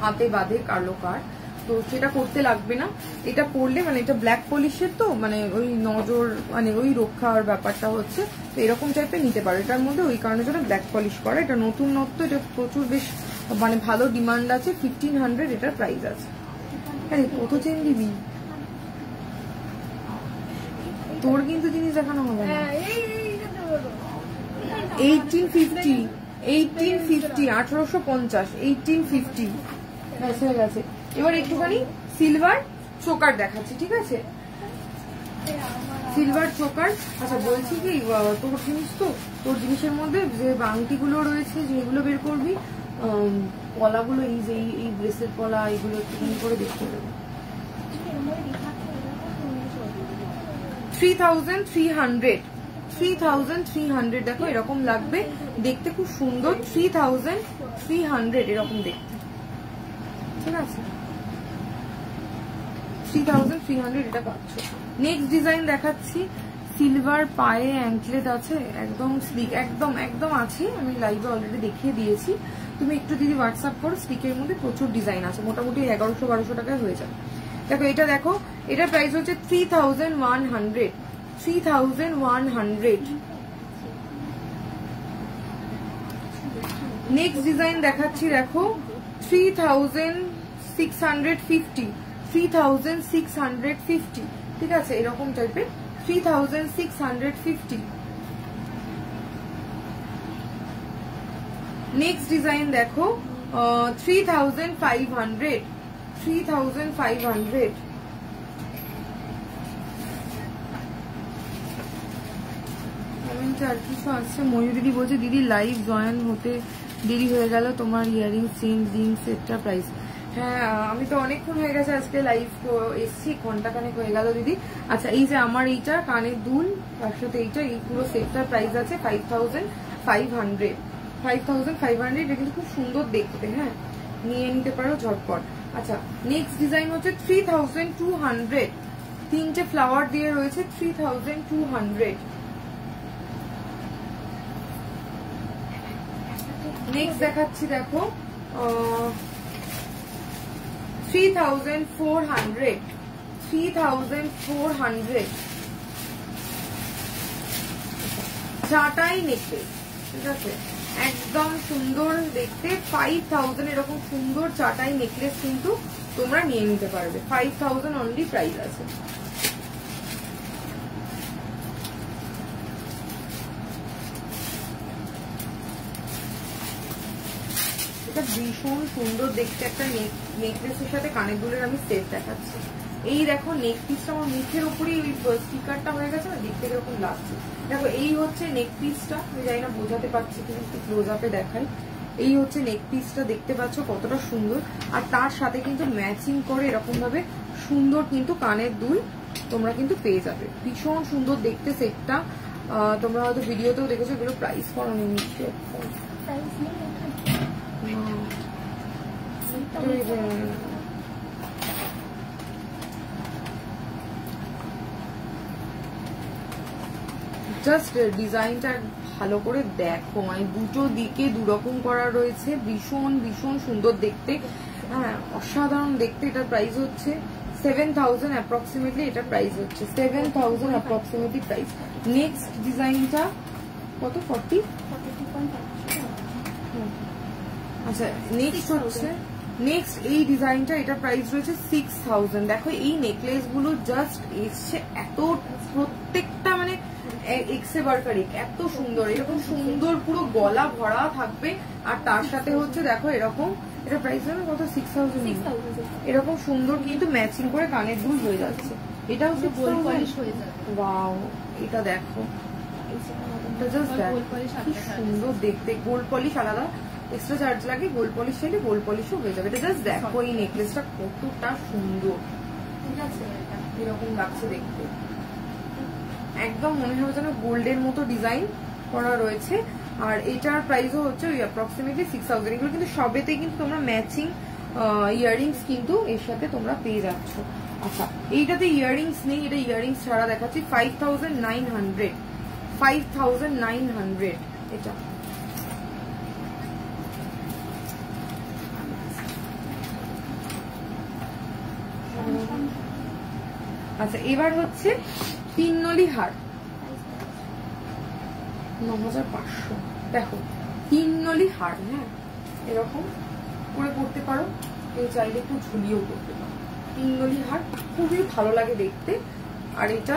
হাতে বাঁধে কালো কার, তো সেটা করতে লাগবে না। এটা পরলে মানে এটা ব্ল্যাক পলিশের, তো মানে ওই নজর মানে ওই রক্ষার ব্যাপারটা হচ্ছে, তো এরকম টাইপের নিতে পারো। এটার মধ্যে ওই কারণে জন্য ব্ল্যাক পলিশ করা। এটা নতুন নত্ব, এটা প্রচুর বেশ মানে ভালো ডিমান্ড আছে। 1500 এটার প্রাইস আছে। আরে কত চেন দিবি? তোর কিন্তু জিনিস দেখানো হবে না। 1850 1850 1850 ব্যাস হয়ে গেছে। এবার একটুখানি সিলভার চোকার দেখাচ্ছি, ঠিক আছে? Silver choker. আচ্ছা, বলছি কি তোর জিনিস, তো তোর জিনিসের মধ্যে যে বাংটিগুলো রয়েছে যেগুলো বের করবি, পলাগুলো এই যে এই ব্রেসের পলা, এগুলো একটুখানি করে দেখতে দেবো। 3300। 3300 দেখো এরকম লাগবে দেখতে, খুব সুন্দর। 3300 এরকম দেখতে, ঠিক আছে? 3300 এটা পাচ্ছ। নেক্সট ডিজাইন দেখাচ্ছি। সিলভার পায়ে অ্যাঙ্কলেট আছে, একদম স্লিক, একদম একদম আছে। আমি লাইভে অলরেডি দেখিয়ে দিয়েছি। তুমি একটু দিদি হোয়াটসঅ্যাপ করো। স্লিকের মধ্যে প্রচুর ডিজাইন আছে, মোটামুটি 1100-1200 টাকায় হয়ে যাবে। দেখো এটা, দেখো এটার প্রাইস হচ্ছে 3100। 3100। নেক্সট ডিজাইন দেখাচ্ছি, দেখো 3650। 3650 ঠিক আছে, এরকম টাইপের 3650। নেক্সট ডিজাইন দেখো 3500। আর কিছু আসছে। ময়ূর দিদি বলছে দিদি লাইভ জয়েন হতে দেরি হয়ে গেল, তোমার ইয়ারিং চেন রিং সেটটা প্রাইস। হ্যাঁ আমি তো অনেকক্ষণ হয়ে গেছে আজকে লাইভ এসছি, ঘন্টাখানেক হয়ে গেল দিদি। আচ্ছা এই যে আমার এইটা কানের দুল তার সাথে এইটা, এই পুরো সেটটার প্রাইস আছে 5500। 5500 এটা কিন্তু খুব সুন্দর দেখতে, হ্যাঁ নিয়ে নিতে পারো ঝটপট। আচ্ছা নেক্সট ডিজাইন হচ্ছে 3200, তিনটে ফ্লাওয়ার দিয়ে রয়েছে 3200। নেক্সট দেখাচ্ছি দেখো 3400। চাটাই নেকলেস, ঠিক আছে একদম সুন্দর দেখতে। 5000 এরকম সুন্দর চাটাই নেকলেস কিন্তু তোমরা নিয়ে নিতে পারবে। 5000 অনলি প্রাইস আছে। এটা ভীষণ সুন্দর দেখতে একটা নেকলেসের সাথে কানের দুলের আমি সেট দেখাচ্ছি। এই দেখো নেক পিসটা আমার মুখের উপরেই ওই স্টিকারটা হয়ে গেছে না, দেখতে কিরকম লাগছে। দেখো এই হচ্ছে নেক পিসটা, আমি জানি না বোঝাতে পারছি কিনা, একটু ক্লোজ আপে দেখাই। এই হচ্ছে নেক পিসটা, দেখতে পাচ্ছ কতটা সুন্দর। আর তার সাথে কিন্তু ম্যাচিং করে এরকম ভাবে সুন্দর কিন্তু কানের দুল তোমরা কিন্তু পেয়ে যাবে। ভীষণ সুন্দর দেখতে সেটটা, তোমরা হয়তো ভিডিওতেও দেখেছো। এগুলো প্রাইস করো নিশ্চয়, জাস্ট ডিজাইনটা ভালো করে দেখো, মানে দুটো দিকে দুরকম করা রয়েছে, ভীষণ ভীষণ সুন্দর দেখতে, হ্যাঁ অসাধারণ দেখতে। এটার প্রাইস হচ্ছে 7000 অ্যাপ্রক্সিমেটলি, এটা প্রাইস হচ্ছে 7000 অ্যাপ্রক্সিমেটলি প্রাইস। নেক্সট ডিজাইনটা কত 40। আচ্ছা নেক্সট হচ্ছে নেক্সট এই ডিজাইনটা, এটা প্রাইস রয়েছে 6000। দেখো এই নেকলেস গুলো জাস্ট এসছে এত, প্রত্যেকটা মানে এক্সে বারকারিক, এত সুন্দর, এরকম সুন্দর পুরো গলা ভরা থাকবে। আর তার সাথে হচ্ছে দেখো এরকম, এটা প্রাইস জানো কত 6000। এরকম সুন্দর কিন্তু ম্যাচিং করে কানের দুল হয়ে যাচ্ছে। এটা হচ্ছে গোল পলিশ হয়ে যাবে। ওয়াও এটা দেখো, এটা জাস্ট কি সুন্দর দেখতে। গোল্ড পলিশ আলাদা এক্সট্রা চার্জ লাগে, গোল্ড পলিশ চাইলে গোল্ড পলিশও হয়ে যাবে। এটা জাস্ট দেখো এই নেকলেসটা কতটা সুন্দর, ঠিক আছে এরকম লাগছে দেখতে, একদম মনে হবে যেন গোল্ডের মতো ডিজাইন করা রয়েছে। আর এটার প্রাইসও হচ্ছে ওই অ্যাপ্রক্সিমেটলি 6000। এগুলো কিন্তু সবেতেই কিন্তু তোমরা ম্যাচিং ইয়াররিংস কিন্তু এর সাথে তোমরা পেয়ে যাচ্ছ। আচ্ছা এইটাতে ইয়াররিংস নেই, এটা ইয়াররিংস ছাড়া দেখাচ্ছি 5900। 5900 এটা। আচ্ছা এবার হচ্ছে 3 নলি হার 9500। দেখো 3 নলি হার, হ্যাঁ এরকম করে করতে পারো, কেউ চাইলে একটু ঝুলিয়েও করতে পারো। 3 নলি হার খুবই ভালো লাগে দেখতে। আর এটা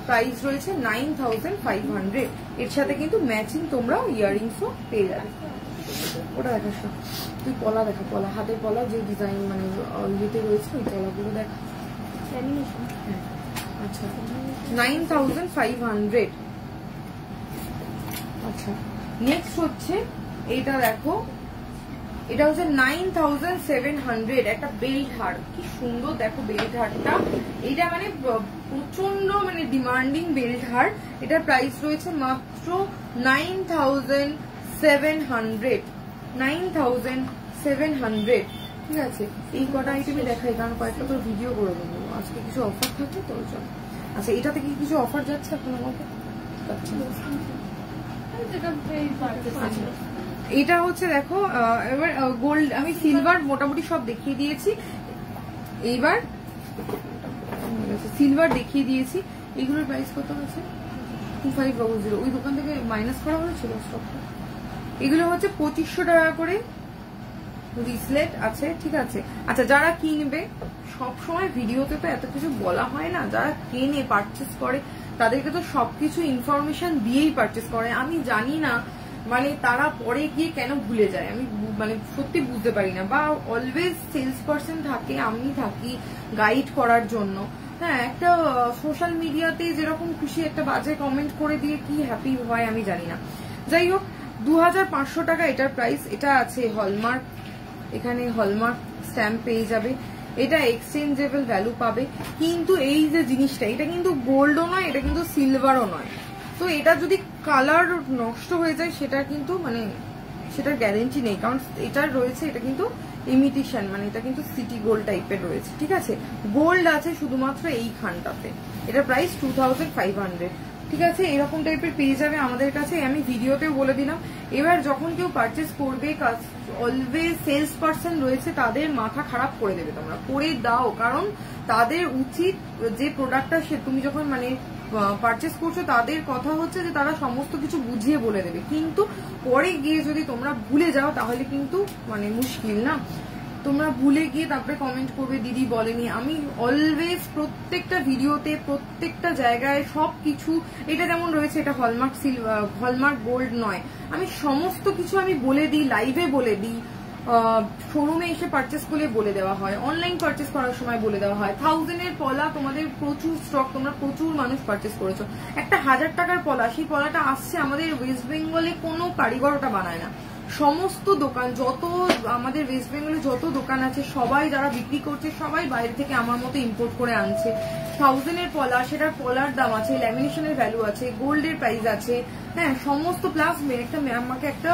প্রাইস রয়েছে 9500। এর সাথে কিন্তু ম্যাচিং তোমরা ইয়াররিংসও পেয়ে যাবে। ওটা দেখা, তুই পলা দেখা, পলা হাতের পলা যে ডিজাইন মানে ইয়েতে রয়েছে ওই পলাগুলো দেখা। আচ্ছা 9500। আচ্ছা নেক্সট হচ্ছে এটা দেখো, এটা হচ্ছে 9700। একটা বেল্ট হার, কি সুন্দর দেখো বেল্ট হারটা। এটা মানে প্রচন্ড মানে ডিমান্ডিং বেল্ট হার। এটার প্রাইস রয়েছে মাত্র 9700। 9700, ঠিক আছে। এই কটা আইটেমে দেখাই, কারণ কয়েকটা তোর ভিডিও করে দেবো আজকে, কিছু অফার থাকে তো চল। আচ্ছা এটাতে কি কিছু অফার যাচ্ছে এখন আমাকে? এটা হচ্ছে দেখো এবার গোল্ড, আমি সিলভার মোটামুটি সব দেখিয়ে দিয়েছি। এইবার সিলভার দেখিয়ে দিয়েছি। এগুলোর প্রাইস কত আছে? 2500। ওই দোকান থেকে মাইনাস করা হয়েছিল স্টকটা। এগুলো হচ্ছে 2500 টাকা করে। রিসলেট আছে, ঠিক আছে। আচ্ছা, যারা কিনবে, সবসময় ভিডিওতে তো এত কিছু বলা হয় না, যারা কেনে পারচেস করে তাদেরকে তো সবকিছু ইনফরমেশন দিয়েই পারচেস করে। আমি জানি না মানে তারা পরে গিয়ে কেন ভুলে যায়, আমি মানে সত্যি বুঝতে পারি না। বা অলওয়েজ সেলস পার্সন থাকে, আমি থাকি গাইড করার জন্য। হ্যাঁ, একটা সোশ্যাল মিডিয়াতে যেরকম খুশি একটা বাজে কমেন্ট করে দিয়ে কি হ্যাপি হয় আমি জানি না। যাই হোক, 2500 টাকা এটার প্রাইস। এটা আছে হলমার্ক, এখানে হলমার্ক স্ট্যাম্প পেয়ে যাবে। এটা এক্সচেঞ্জেবল ভ্যালু পাবে। কিন্তু এই যে জিনিসটা, এটা কিন্তু গোল্ডও নয়, এটা কিন্তু সিলভারও নয়। তো এটা যদি কালার নষ্ট হয়ে যায় সেটা কিন্তু মানে সেটার গ্যারেন্টি নেই, কারণ এটার রয়েছে, এটা কিন্তু ইমিটেশন, মানে এটা কিন্তু সিটি গোল্ড টাইপের রয়েছে, ঠিক আছে। গোল্ড আছে শুধুমাত্র এই খানটাতে। এটা প্রাইস 2500, ঠিক আছে। এরকম টাইপের পেয়ে যাবে আমাদের কাছে, আমি ভিডিওতেও বলে দিলাম। এবার যখন কেউ পারচেস করবে, অলওয়েজ সেলস পার্সন রয়েছে, তাদের মাথা খারাপ করে দেবে, তোমরা করে দাও, কারণ তাদের উচিত যে প্রোডাক্টটা সে তুমি যখন মানে পারচেস করছো, তাদের কথা হচ্ছে যে তারা সমস্ত কিছু বুঝিয়ে বলে দেবে। কিন্তু পরে গিয়ে যদি তোমরা ভুলে যাও তাহলে কিন্তু মানে মুশকিল না। তোমরা ভুলে গিয়ে তারপরে কমেন্ট করবে দিদি বলেনি। আমি অলওয়েজ প্রত্যেকটা ভিডিওতে, প্রত্যেকটা জায়গায় সবকিছু, এটা যেমন রয়েছে এটা হলমার্ক হলমার্ক গোল্ড নয়, আমি সমস্ত কিছু আমি বলে দিই, লাইভে বলে দিই, শোরুমে এসে পারচেস করলে বলে দেওয়া হয়, অনলাইন পারচেস করার সময় বলে দেওয়া হয়। 1000-এর পলা তোমাদের প্রচুর স্টক, তোমরা প্রচুর মানুষ পারচেস করেছো। একটা 1000 টাকার পলা, সেই পলাটা আসছে আমাদের ওয়েস্ট বেঙ্গলে, কোনো কারিগর ওটা বানায় না। সমস্ত দোকান, যত আমাদের ওয়েস্ট বেঙ্গলে যত দোকান আছে, সবাই যারা বিক্রি করছে সবাই বাইরে থেকে আমার মতো ইম্পোর্ট করে আনছে। 1000-এর পলা, সেটার পলার দাম আছে, ল্যামিনেশনের ভ্যালু আছে, গোল্ডের প্রাইস আছে, হ্যাঁ সমস্ত। প্লাস আমাকে একটা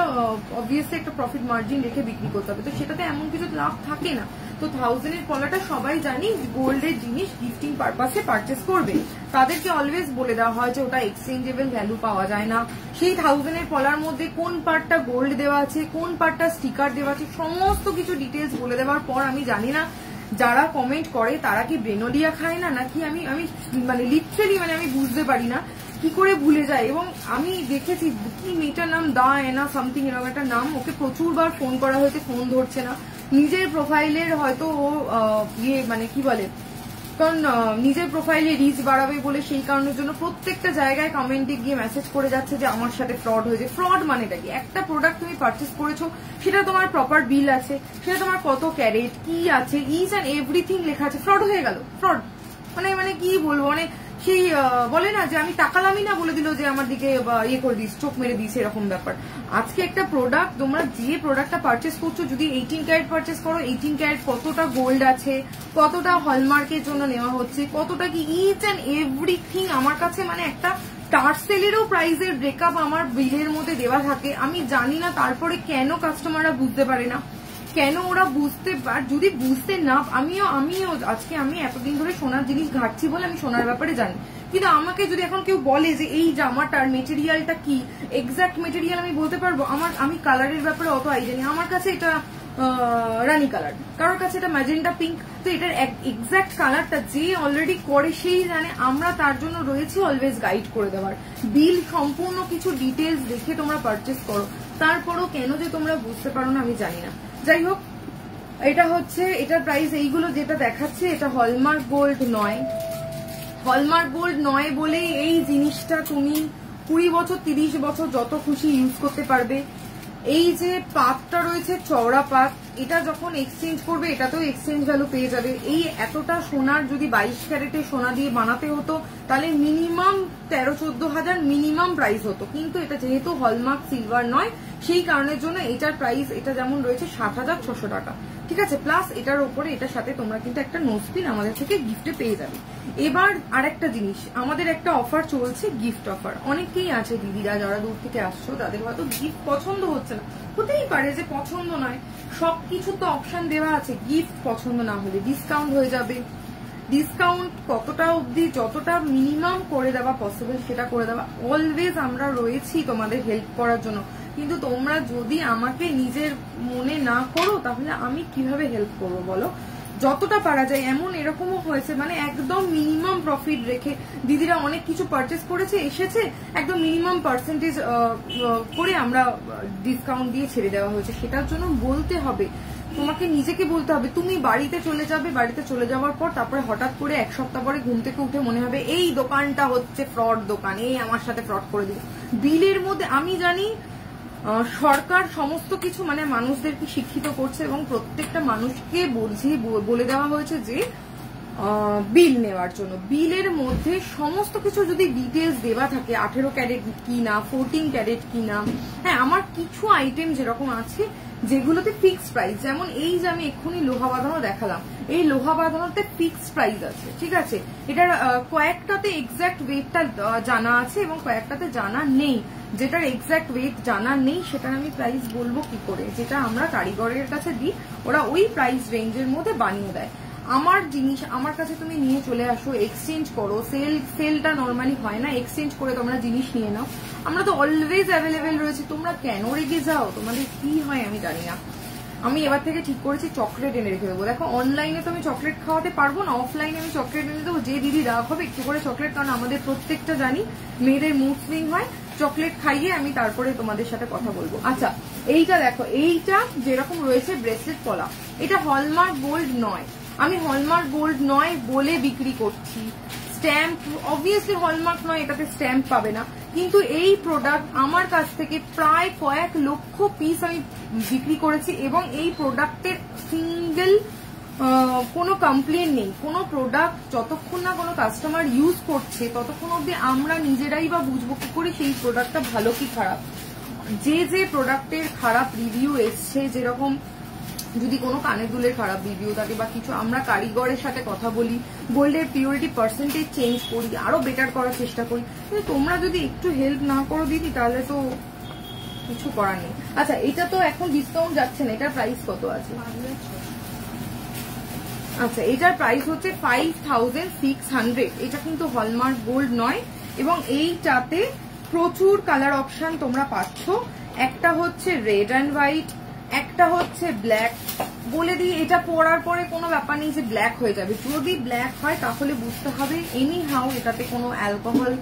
অবভিয়াসলি একটা প্রফিট মার্জিন রেখে বিক্রি করতে হবে, তো সেটাতে এমন কিছু লাভ থাকে না। তো 1000-এর পলাটা সবাই জানি গোল্ডের জিনিস গিফটিং পারপাসে পারচেস করবে, তাদেরকে অলওয়েজ বলে দেওয়া হয় যে ওটা এক্সচেঞ্জেবল ভ্যালু পাওয়া যায় না। সেই 1000-এর পলার মধ্যে কোন পার্টটা গোল্ড দেওয়া আছে, কোন পার্টটা স্টিকার দেওয়া আছে, সমস্ত কিছু ডিটেলস বলে দেওয়ার পর আমি জানি না যারা কমেন্ট করে তারা কি ব্রেনোলিয়া খায় না, নাকি আমি মানে লিটারালি মানে আমি বুঝতে পারি না কি করে ভুলে যায়। এবং আমি দেখেছি কি মেয়েটার নাম দা এনা সামথিং এরকম একটা নাম, ওকে প্রচুরবার ফোন করা হয়েছে, ফোন ধরছে না। নিজের প্রোফাইলের হয়তো ও মানে কি বলে, কারণ নিজের প্রোফাইলে রিচ বাড়াবে বলে সেই কারণের জন্য প্রত্যেকটা জায়গায় কমেন্টে গিয়ে মেসেজ করে যাচ্ছে যে আমার সাথে ফ্রড হয়েছে। ফ্রড মানেটা কি, একটা প্রোডাক্ট তুমি পারচেস করেছো, সেটা তোমার প্রপার বিল আছে, সেটা তোমার কত ক্যারেট কি আছে, ইচ অ্যান্ড এভরিথিং লেখা আছে, ফ্রড হয়ে গেল। ফ্রড মানে কি বলবো, মানে সেই বলে না যে আমি টাকালামই না বলে দিল যে আমার দিকে ইয়ে করে দিস, চোখ মেরে দিস, এরকম ব্যাপার। আজকে একটা প্রোডাক্ট, তোমরা যে প্রোডাক্টটা পারচেস করছো, যদি 18 ক্যারেট পারচেস করো, 18 ক্যারেট কতটা গোল্ড আছে, কতটা হলমার্কের জন্য নেওয়া হচ্ছে, কতটা কি, ইচ অ্যান্ড এভরিথিং আমার কাছে মানে একটা টার্সেলেরও প্রাইসের ব্রেকআপ আমার বিলের মধ্যে দেওয়া থাকে। আমি জানি না তারপরে কেন কাস্টমাররা বুঝতে পারে না, কেন ওরা বুঝতে পার, যদি বুঝতে না, আমিও আজকে আমি এতদিন ধরে সোনার জিনিস ঘাটছি বলে আমি সোনার ব্যাপারে জানি, কিন্তু আমাকে যদি এখন কেউ বলে যে এই জামাটার মেটেরিয়ালটা কি, এক্সাক্ট মেটেরিয়াল আমি বলতে পারবো, আমি কালারের ব্যাপারে অত আইডিয়া নেই। আমার কাছে এটা রানি কালার, কারোর কাছে এটা ম্যাজেন্টা পিঙ্ক, তো এটার এক্সাক্ট কালারটা যে অলরেডি করে সেই জানে। আমরা তার জন্য রয়েছি অলওয়েজ গাইড করে দেওয়ার, বিল সম্পূর্ণ কিছু ডিটেলস দেখে তোমরা পারচেস করো। তারপরও কেন যে তোমরা বুঝতে পারো না আমি জানি না। যাই হোক, এটা হচ্ছে এটার প্রাইস, এইগুলো যেটা দেখাচ্ছে এটা হলমার্ক গোল্ড নয়। হলমার্ক গোল্ড নয় বলেই এই জিনিসটা তুমি 20 বছর 30 বছর যত খুশি ইউজ করতে পারবে। এই যে পাতটা রয়েছে চওড়া পাত, এটা যখন এক্সচেঞ্জ করবে এটাতেও এক্সচেঞ্জ ভ্যালু পেয়ে যাবে। এই এতটা সোনার যদি 22 ক্যারেটের সোনা দিয়ে বানাতে হতো তাহলে মিনিমাম 13-14 হাজার মিনিমাম প্রাইস হতো, কিন্তু এটা যেহেতু হলমার্ক সিলভার নয় সেই কারণের জন্য এটার প্রাইস এটা যেমন রয়েছে 7,600 টাকা, ঠিক আছে। প্লাস এটার উপরে এটার সাথে তোমরা কিন্তু একটা নোজপিন আমাদের থেকে গিফটে পেয়ে যাবে। এবার আরেকটা জিনিস, আমাদের একটা অফার চলছে, গিফট অফার। অনেকেই আছে দিদিরা যারা দূর থেকে আসছো, তাদের হয়তো গিফট পছন্দ হচ্ছে না, হতেই পারে যে পছন্দ নয়, সবকিছু তো অপশন দেওয়া আছে। গিফট পছন্দ না হলে ডিসকাউন্ট হয়ে যাবে, ডিসকাউন্ট কতটা অবধি, যতটা মিনিমাম করে দেওয়া পসিবল সেটা করে দেওয়া। অলওয়েজ আমরা রয়েছি তোমাদের হেল্প করার জন্য, কিন্তু তোমরা যদি আমাকে নিজের মনে না করো তাহলে আমি কিভাবে হেল্প করবো বলো। যতটা পারা যায়, এমন এরকমও হয়েছে মানে একদম মিনিমাম প্রফিট রেখে দিদিরা অনেক কিছু পারচেস করেছে, এসেছে একদম মিনিমাম পার্সেন্টেজ করে আমরা ডিসকাউন্ট দিয়ে ছেড়ে দেওয়া হয়েছে। সেটার জন্য বলতে হবে তোমাকে নিজেকে বলতে হবে। তুমি বাড়িতে চলে যাবে, বাড়িতে চলে যাওয়ার পর তারপরে হঠাৎ করে এক সপ্তাহ পরে ঘুম থেকে উঠে মনে হবে এই দোকানটা হচ্ছে ফ্রড দোকান, এই আমার সাথে ফ্রড করে দিল। বিলের মধ্যে আমি জানি সরকার সমস্ত কিছু মানে মানুষদেরকে শিক্ষিত করছে এবং প্রত্যেকটা মানুষকে বলে দেওয়া হয়েছে যে বিল নেওয়ার জন্য। বিলের মধ্যে সমস্ত কিছু যদি ডিটেলস দেওয়া থাকে, 18 ক্যারেট কি না, 14 ক্যারেট কি না। হ্যাঁ, আমার কিছু আইটেম যেরকম আছে যেগুলোতে ফিক্সড প্রাইস, যেমন এই যে আমি এক্ষুনি লোহা বাঁধানো দেখালাম, এই লোহা বাঁধানোতে ফিক্সড প্রাইস আছে, ঠিক আছে। এটার কয়েকটাতে এক্সাক্ট ওয়েটটা জানা আছে এবং কয়েকটাতে জানা নেই। যেটার এক্সাক্ট ওয়েট জানা নেই সেটার আমি প্রাইস বলবো কি করে? যেটা আমরা কারিগরের কাছে দিই, ওরা ওই প্রাইস রেঞ্জের মধ্যে বানিয়ে দেয়। আমার জিনিস আমার কাছে তুমি নিয়ে চলে আসো, এক্সচেঞ্জ করো। সেলটা নর্মালি হয় না, এক্সচেঞ্জ করে তোমরা জিনিস নিয়ে নাও। আমরা তো অলওয়েজ অ্যাভেলেবেল রয়েছি, তোমরা কেন রেগে যাও? তোমাদের কি হয় আমি জানি না। আমি এবার থেকে ঠিক করেছি চকলেট এনে রেখে দেবো। দেখো অনলাইনে তো আমি চকলেট খাওয়াতে পারবো না, অফলাইনে আমি চকলেট এনে দেবো। যে দিদি রাগ হবে একটু করে চকলেট, কারণ আমাদের প্রত্যেকটা জানি মেয়েদের মুড সুইং হয়, চকলেট খাইয়ে আমি তারপরে তোমাদের সাথে কথা বলবো। আচ্ছা, এইটা দেখো, এইটা যেরকম রয়েছে ব্রেসলেট পলা, এটা হলমার্ক গোল্ড নয়। আমি হলমার্ক গোল্ড নয় বলে বিক্রি করছি। স্ট্যাম্প অবভিয়াসলি হলমার্ক নয়, এটাতে স্ট্যাম্প পাবে না। কিন্তু এই প্রোডাক্ট আমার কাছ থেকে প্রায় কয়েক লক্ষ পিস আমি বিক্রি করেছি এবং এই প্রোডাক্টের সিঙ্গেল কোনো কমপ্লেন নেই। কোনো প্রোডাক্ট যতক্ষণ না কোনো কাস্টমার ইউজ করছে ততক্ষণ অব্দি আমরা নিজেরাই বা বুঝবো কি করে সেই প্রোডাক্টটা ভালো কি খারাপ। যে প্রোডাক্টের খারাপ রিভিউ এসছে, যেরকম যদি কোনো কানের দুলের খারাপ রিভিউ থাকে বা কিছু, আমরা কারিগরের সাথে কথা বলি, গোল্ডের পিউরিটি পার্সেন্টেজ চেঞ্জ করি, আরো বেটার করার চেষ্টা করি। কিন্তু তোমরা যদি একটু হেল্প না করো দিদি, তাহলে তো কিছু করার নেই। আচ্ছা, এটা তো এখন ডিসকাউন্ট যাচ্ছে না, এটার প্রাইস কত আছে? আচ্ছা, এটার প্রাইস হচ্ছে 5600। এটা কিন্তু হলমার্ক গোল্ড নয় এবং এইটাতে প্রচুর কালার অপশন তোমরা পাচ্ছ। একটা হচ্ছে রেড অ্যান্ড হোয়াইট, একটা হচ্ছে ব্ল্যাক। বলে দিই, এটা পরার পরে কোনো ব্যাপার নেই যে ব্ল্যাক হয়ে যাবে। যদি ব্ল্যাক হয় তাহলে বুঝতে হবে এনি হাউ এটাতে কোনো অ্যালকোহল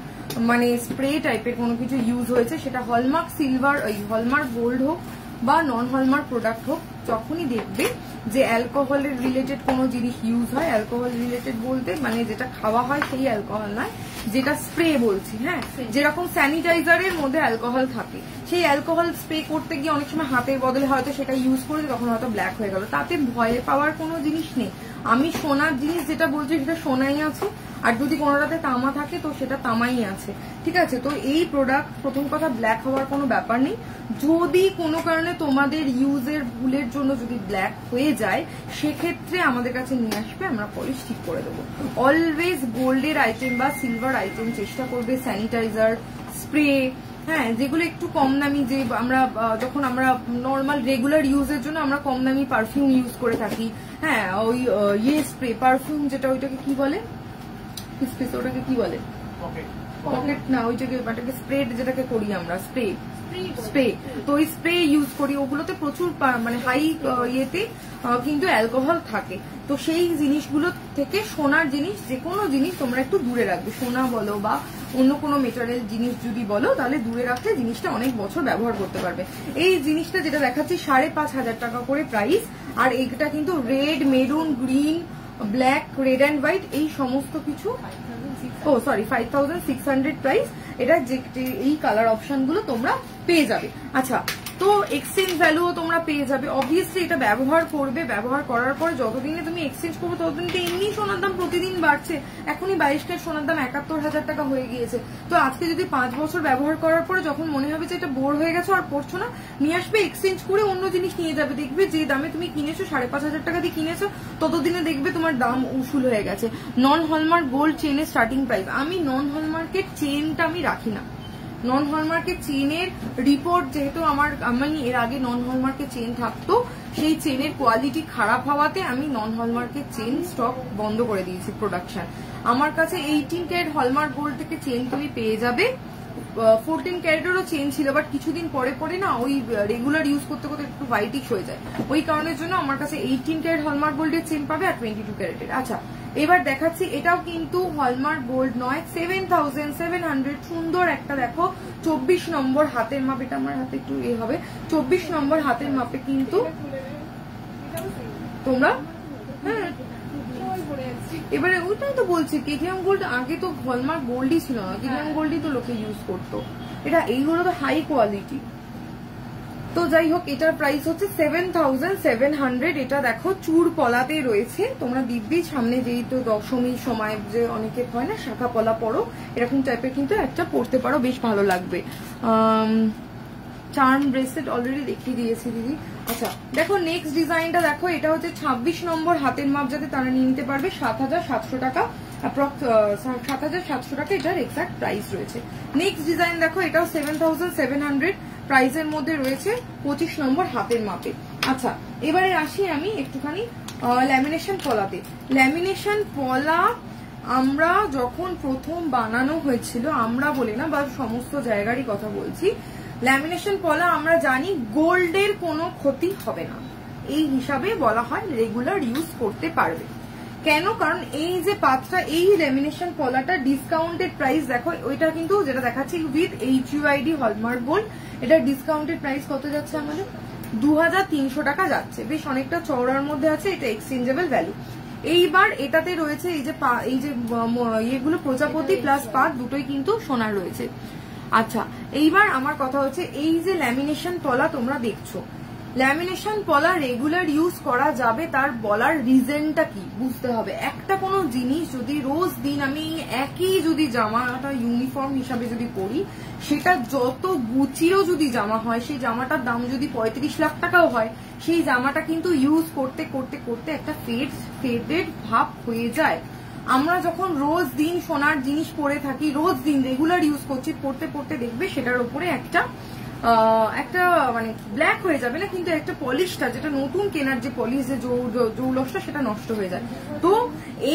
মানে স্প্রে টাইপের কোনো কিছু ইউজ হয়েছে। সেটা হলমার্ক সিলভার, হলমার্ক গোল্ড হোক বা নন হলমার্ক প্রোডাক্ট হোক, যখনই দেখবে যে অ্যালকোহলের রিলেটেড কোনো জিনিস ইউজ হয়, অ্যালকোহল রিলেটেড বলতে মানে যেটা খাওয়া হয় সেই অ্যালকোহল নয়, যেটা স্প্রে বলছি। হ্যাঁ, যেরকম স্যানিটাইজারের মধ্যে অ্যালকোহল থাকে, সেই অ্যালকোহল স্প্রে করতে গিয়ে অনেক সময় হাতের বদলে হয়তো সেটা ইউজ করে তখন হয়তো ব্ল্যাক হয়ে গেল। তাতে ভয় পাওয়ার কোনো জিনিস নেই। আমি সোনার জিনিস যেটা বলছি সেটা সোনাই আছে, আর যদি কোনোটাতে তামা থাকে তো সেটা তামাই আছে, ঠিক আছে। তো এই প্রোডাক্ট প্রথম কথা ব্ল্যাক হওয়ার কোনো ব্যাপার নেই। যদি কোনো কারণে তোমাদের ইউজের ভুলের জন্য যদি ব্ল্যাক হয়ে যায় সেক্ষেত্রে আমাদের কাছে নিয়ে আসবে, আমরা পলিশ ঠিক করে দেবো। অলওয়েজ গোল্ডের আইটেম বা সিলভার আইটেম চেষ্টা করবে, স্যানিটাইজার, স্প্রে, হ্যাঁ, যেগুলো একটু কম দামি, যে আমরা যখন আমরা নর্মাল রেগুলার ইউজের জন্য আমরা কম দামি পারফিউম ইউজ করে থাকি। হ্যাঁ, ওই স্প্রে পারফিউম যেটা, ওইটাকে কি বলে, ওটাকে কি বলে, পকেট না, ওইটাকে স্প্রে যেটাকে করি আমরা, স্প্রে। তো ওই স্প্রে ইউজ করি, ওগুলোতে প্রচুর মানে হাই ইয়েতে কিন্তু অ্যালকোহল থাকে। তো সেই জিনিসগুলো থেকে সোনার জিনিস, যে কোনো জিনিস তোমরা একটু দূরে রাখবে। সোনা বলো বা অন্য কোনো মেটারিয়াল জিনিস যদি বলো, তাহলে দূরে রাখলে জিনিসটা অনেক বছর ব্যবহার করতে পারবে। এই জিনিসটা যেটা দেখাচ্ছি 5500 টাকা করে প্রাইস, আর এইটা কিন্তু red, maroon, green, black, red and white, এই সমস্ত কিছু 5600 প্রাইস। এটা যে এই কালার অপশন গুলো তোমরা পেয়ে যাবে। আচ্ছা, তো এক্সচেঞ্জ ভ্যালুও তোমরা পেয়ে যাবে। অবভিয়াসলি এটা ব্যবহার করবে, ব্যবহার করার পরে যতদিনে তুমি এক্সচেঞ্জ করবে ততদিন তো এমনি সোনার দাম প্রতিদিন বাড়ছে। এখনই 22 ক্যারেট সোনার দাম 71,000 টাকা হয়ে গিয়েছে। তো আজকে যদি 5 বছর ব্যবহার করার পরে যখন মনে হবে যে এটা বোর হয়ে গেছে আর পড়ছো না, নিয়ে আসবে, এক্সচেঞ্জ করে অন্য জিনিস নিয়ে যাবে। দেখবে যে দামে তুমি কিনেছো, 5500 টাকা দিয়ে কিনেছো, ততদিনে দেখবে তোমার দাম উসুল হয়ে গেছে। নন হলমার্ক গোল্ড চেনের স্টার্টিং প্রাইস, আমি নন হলমার্কের চেনটা আমি রাখি না। নন হলমার্কের চেনের রিপোর্ট, যেহেতু আমি এর আগে নন হলমার্কের চেন থাকতো, সেই চেনের কোয়ালিটি খারাপ হওয়াতে আমি নন হলমার্কের চেন স্টক বন্ধ করে দিয়েছি প্রোডাকশন। আমার কাছে 18 ক্যারেট হলমার্ক গোল্ড থেকে চেন তুমি পেয়ে যাবে। 14 ক্যারেটেরও চেন ছিল, বাট কিছুদিন পরে পরে না ওই রেগুলার ইউজ করতে করতে একটু হোয়াইটিশ হয়ে যায়, ওই কারণের জন্য আমার কাছে 18 ক্যারেট হলমার্ক গোল্ডের চেন পাবে আর 22 ক্যারেটের। আচ্ছা, এবার দেখাচ্ছি, এটাও কিন্তু হলমার্ক গোল্ড নয়, 7700। সুন্দর একটা দেখো 24 নম্বর হাতের মাপ, এটা আমার হাতে একটু হবে, 24 নম্বর হাতের মাপে কিন্তু তোমরা। হ্যাঁ এবারে ওইটাই তো বলছি, কেটিএম গোল্ড আগে তো হলমার্ক গোল্ডই ছিল না, কেটিএম গোল্ডই তো লোকে ইউজ করতো। এটা এইগুলো তো হাই কোয়ালিটি। তো যাই হোক, এটার প্রাইস হচ্ছে 7,700। এটা দেখো চূড় পলাতে রয়েছে। তোমরা দিব্যি সামনে যেই তো দশমীর সময় যে অনেকে হয় না শাখা পলা পরো, এরকম টাইপের কিন্তু একটা পরতে পারো, বেশ ভালো লাগবে। চার্ম ব্রেসলেট অলরেডি দেখিয়ে দিয়েছি দিদি। আচ্ছা দেখো নেক্সট ডিজাইনটা দেখো, এটা হচ্ছে 26 নম্বর হাতের মাপ, যাতে তারা নিয়ে নিতে পারবে। 7,700 টাকা, 7,700 টাকা এটার এক্সাক্ট প্রাইস রয়েছে। নেক্সট ডিজাইন দেখো, এটাও 7,700 প্রাইসের মধ্যে রয়েছে, 25 নম্বর হাতের মাপে। আচ্ছা এবারে আসি আমি একটুখানি ল্যামিনেশন পলাতে। ল্যামিনেশন পলা আমরা যখন প্রথম বানানো হয়েছিল, আমরা বলি না বা সমস্ত জায়গারই কথা বলছি, ল্যামিনেশন পলা আমরা জানি গোল্ডের কোনো ক্ষতি হবে না, এই হিসাবে বলা হয় রেগুলার ইউজ করতে পারবে। কেন? কারণ এই যে পাতটা, এই ল্যামিনেশন পলাটা ডিসকাউন্টেড প্রাইস দেখো, ওইটা কিন্তু যেটা দেখাচ্ছি উইথ HUID হলমার্ক গোল্ড, এটা ডিসকাউন্টেড প্রাইস কত যাচ্ছে আমাদের? 2,300 টাকা যাচ্ছে। বেশ অনেকটা চওড়ার মধ্যে আছে, এটা এক্সচেঞ্জেবল ভ্যালু। এইবার এটাতে রয়েছে এই যে ইয়েগুলো প্রজাপতি প্লাস পাত দুটোই কিন্তু সোনার রয়েছে। আচ্ছা এইবার আমার কথা হচ্ছে, এই যে ল্যামিনেশন পলা তোমরা দেখছো, ল্যামিনেশন পলা রেগুলার ইউজ করা যাবে, তার বলার রিজনটা কি বুঝতে হবে। একটা কোনো জিনিস যদি রোজ দিন আমি একই যদি জামাটা ইউনিফর্ম হিসাবে যদি পরি, সেটা যত গুচিও যদি জামা হয়, সেই জামাটার দাম যদি 35 লাখ টাকাও হয়, সেই জামাটা কিন্তু ইউজ করতে করতে করতে একটা ফেডেড ভাব হয়ে যায়। আমরা যখন রোজ দিন সোনার জিনিস পরে থাকি, রোজ দিন রেগুলার ইউজ করছি, পড়তে পড়তে দেখবে সেটার উপরে একটা মানে ব্ল্যাক হয়ে যাবে না, কিন্তু একটা পলিশটা, যেটা নতুন কেনার যে পলিশ, যে জৌলসটা, সেটা নষ্ট হয়ে যায়। তো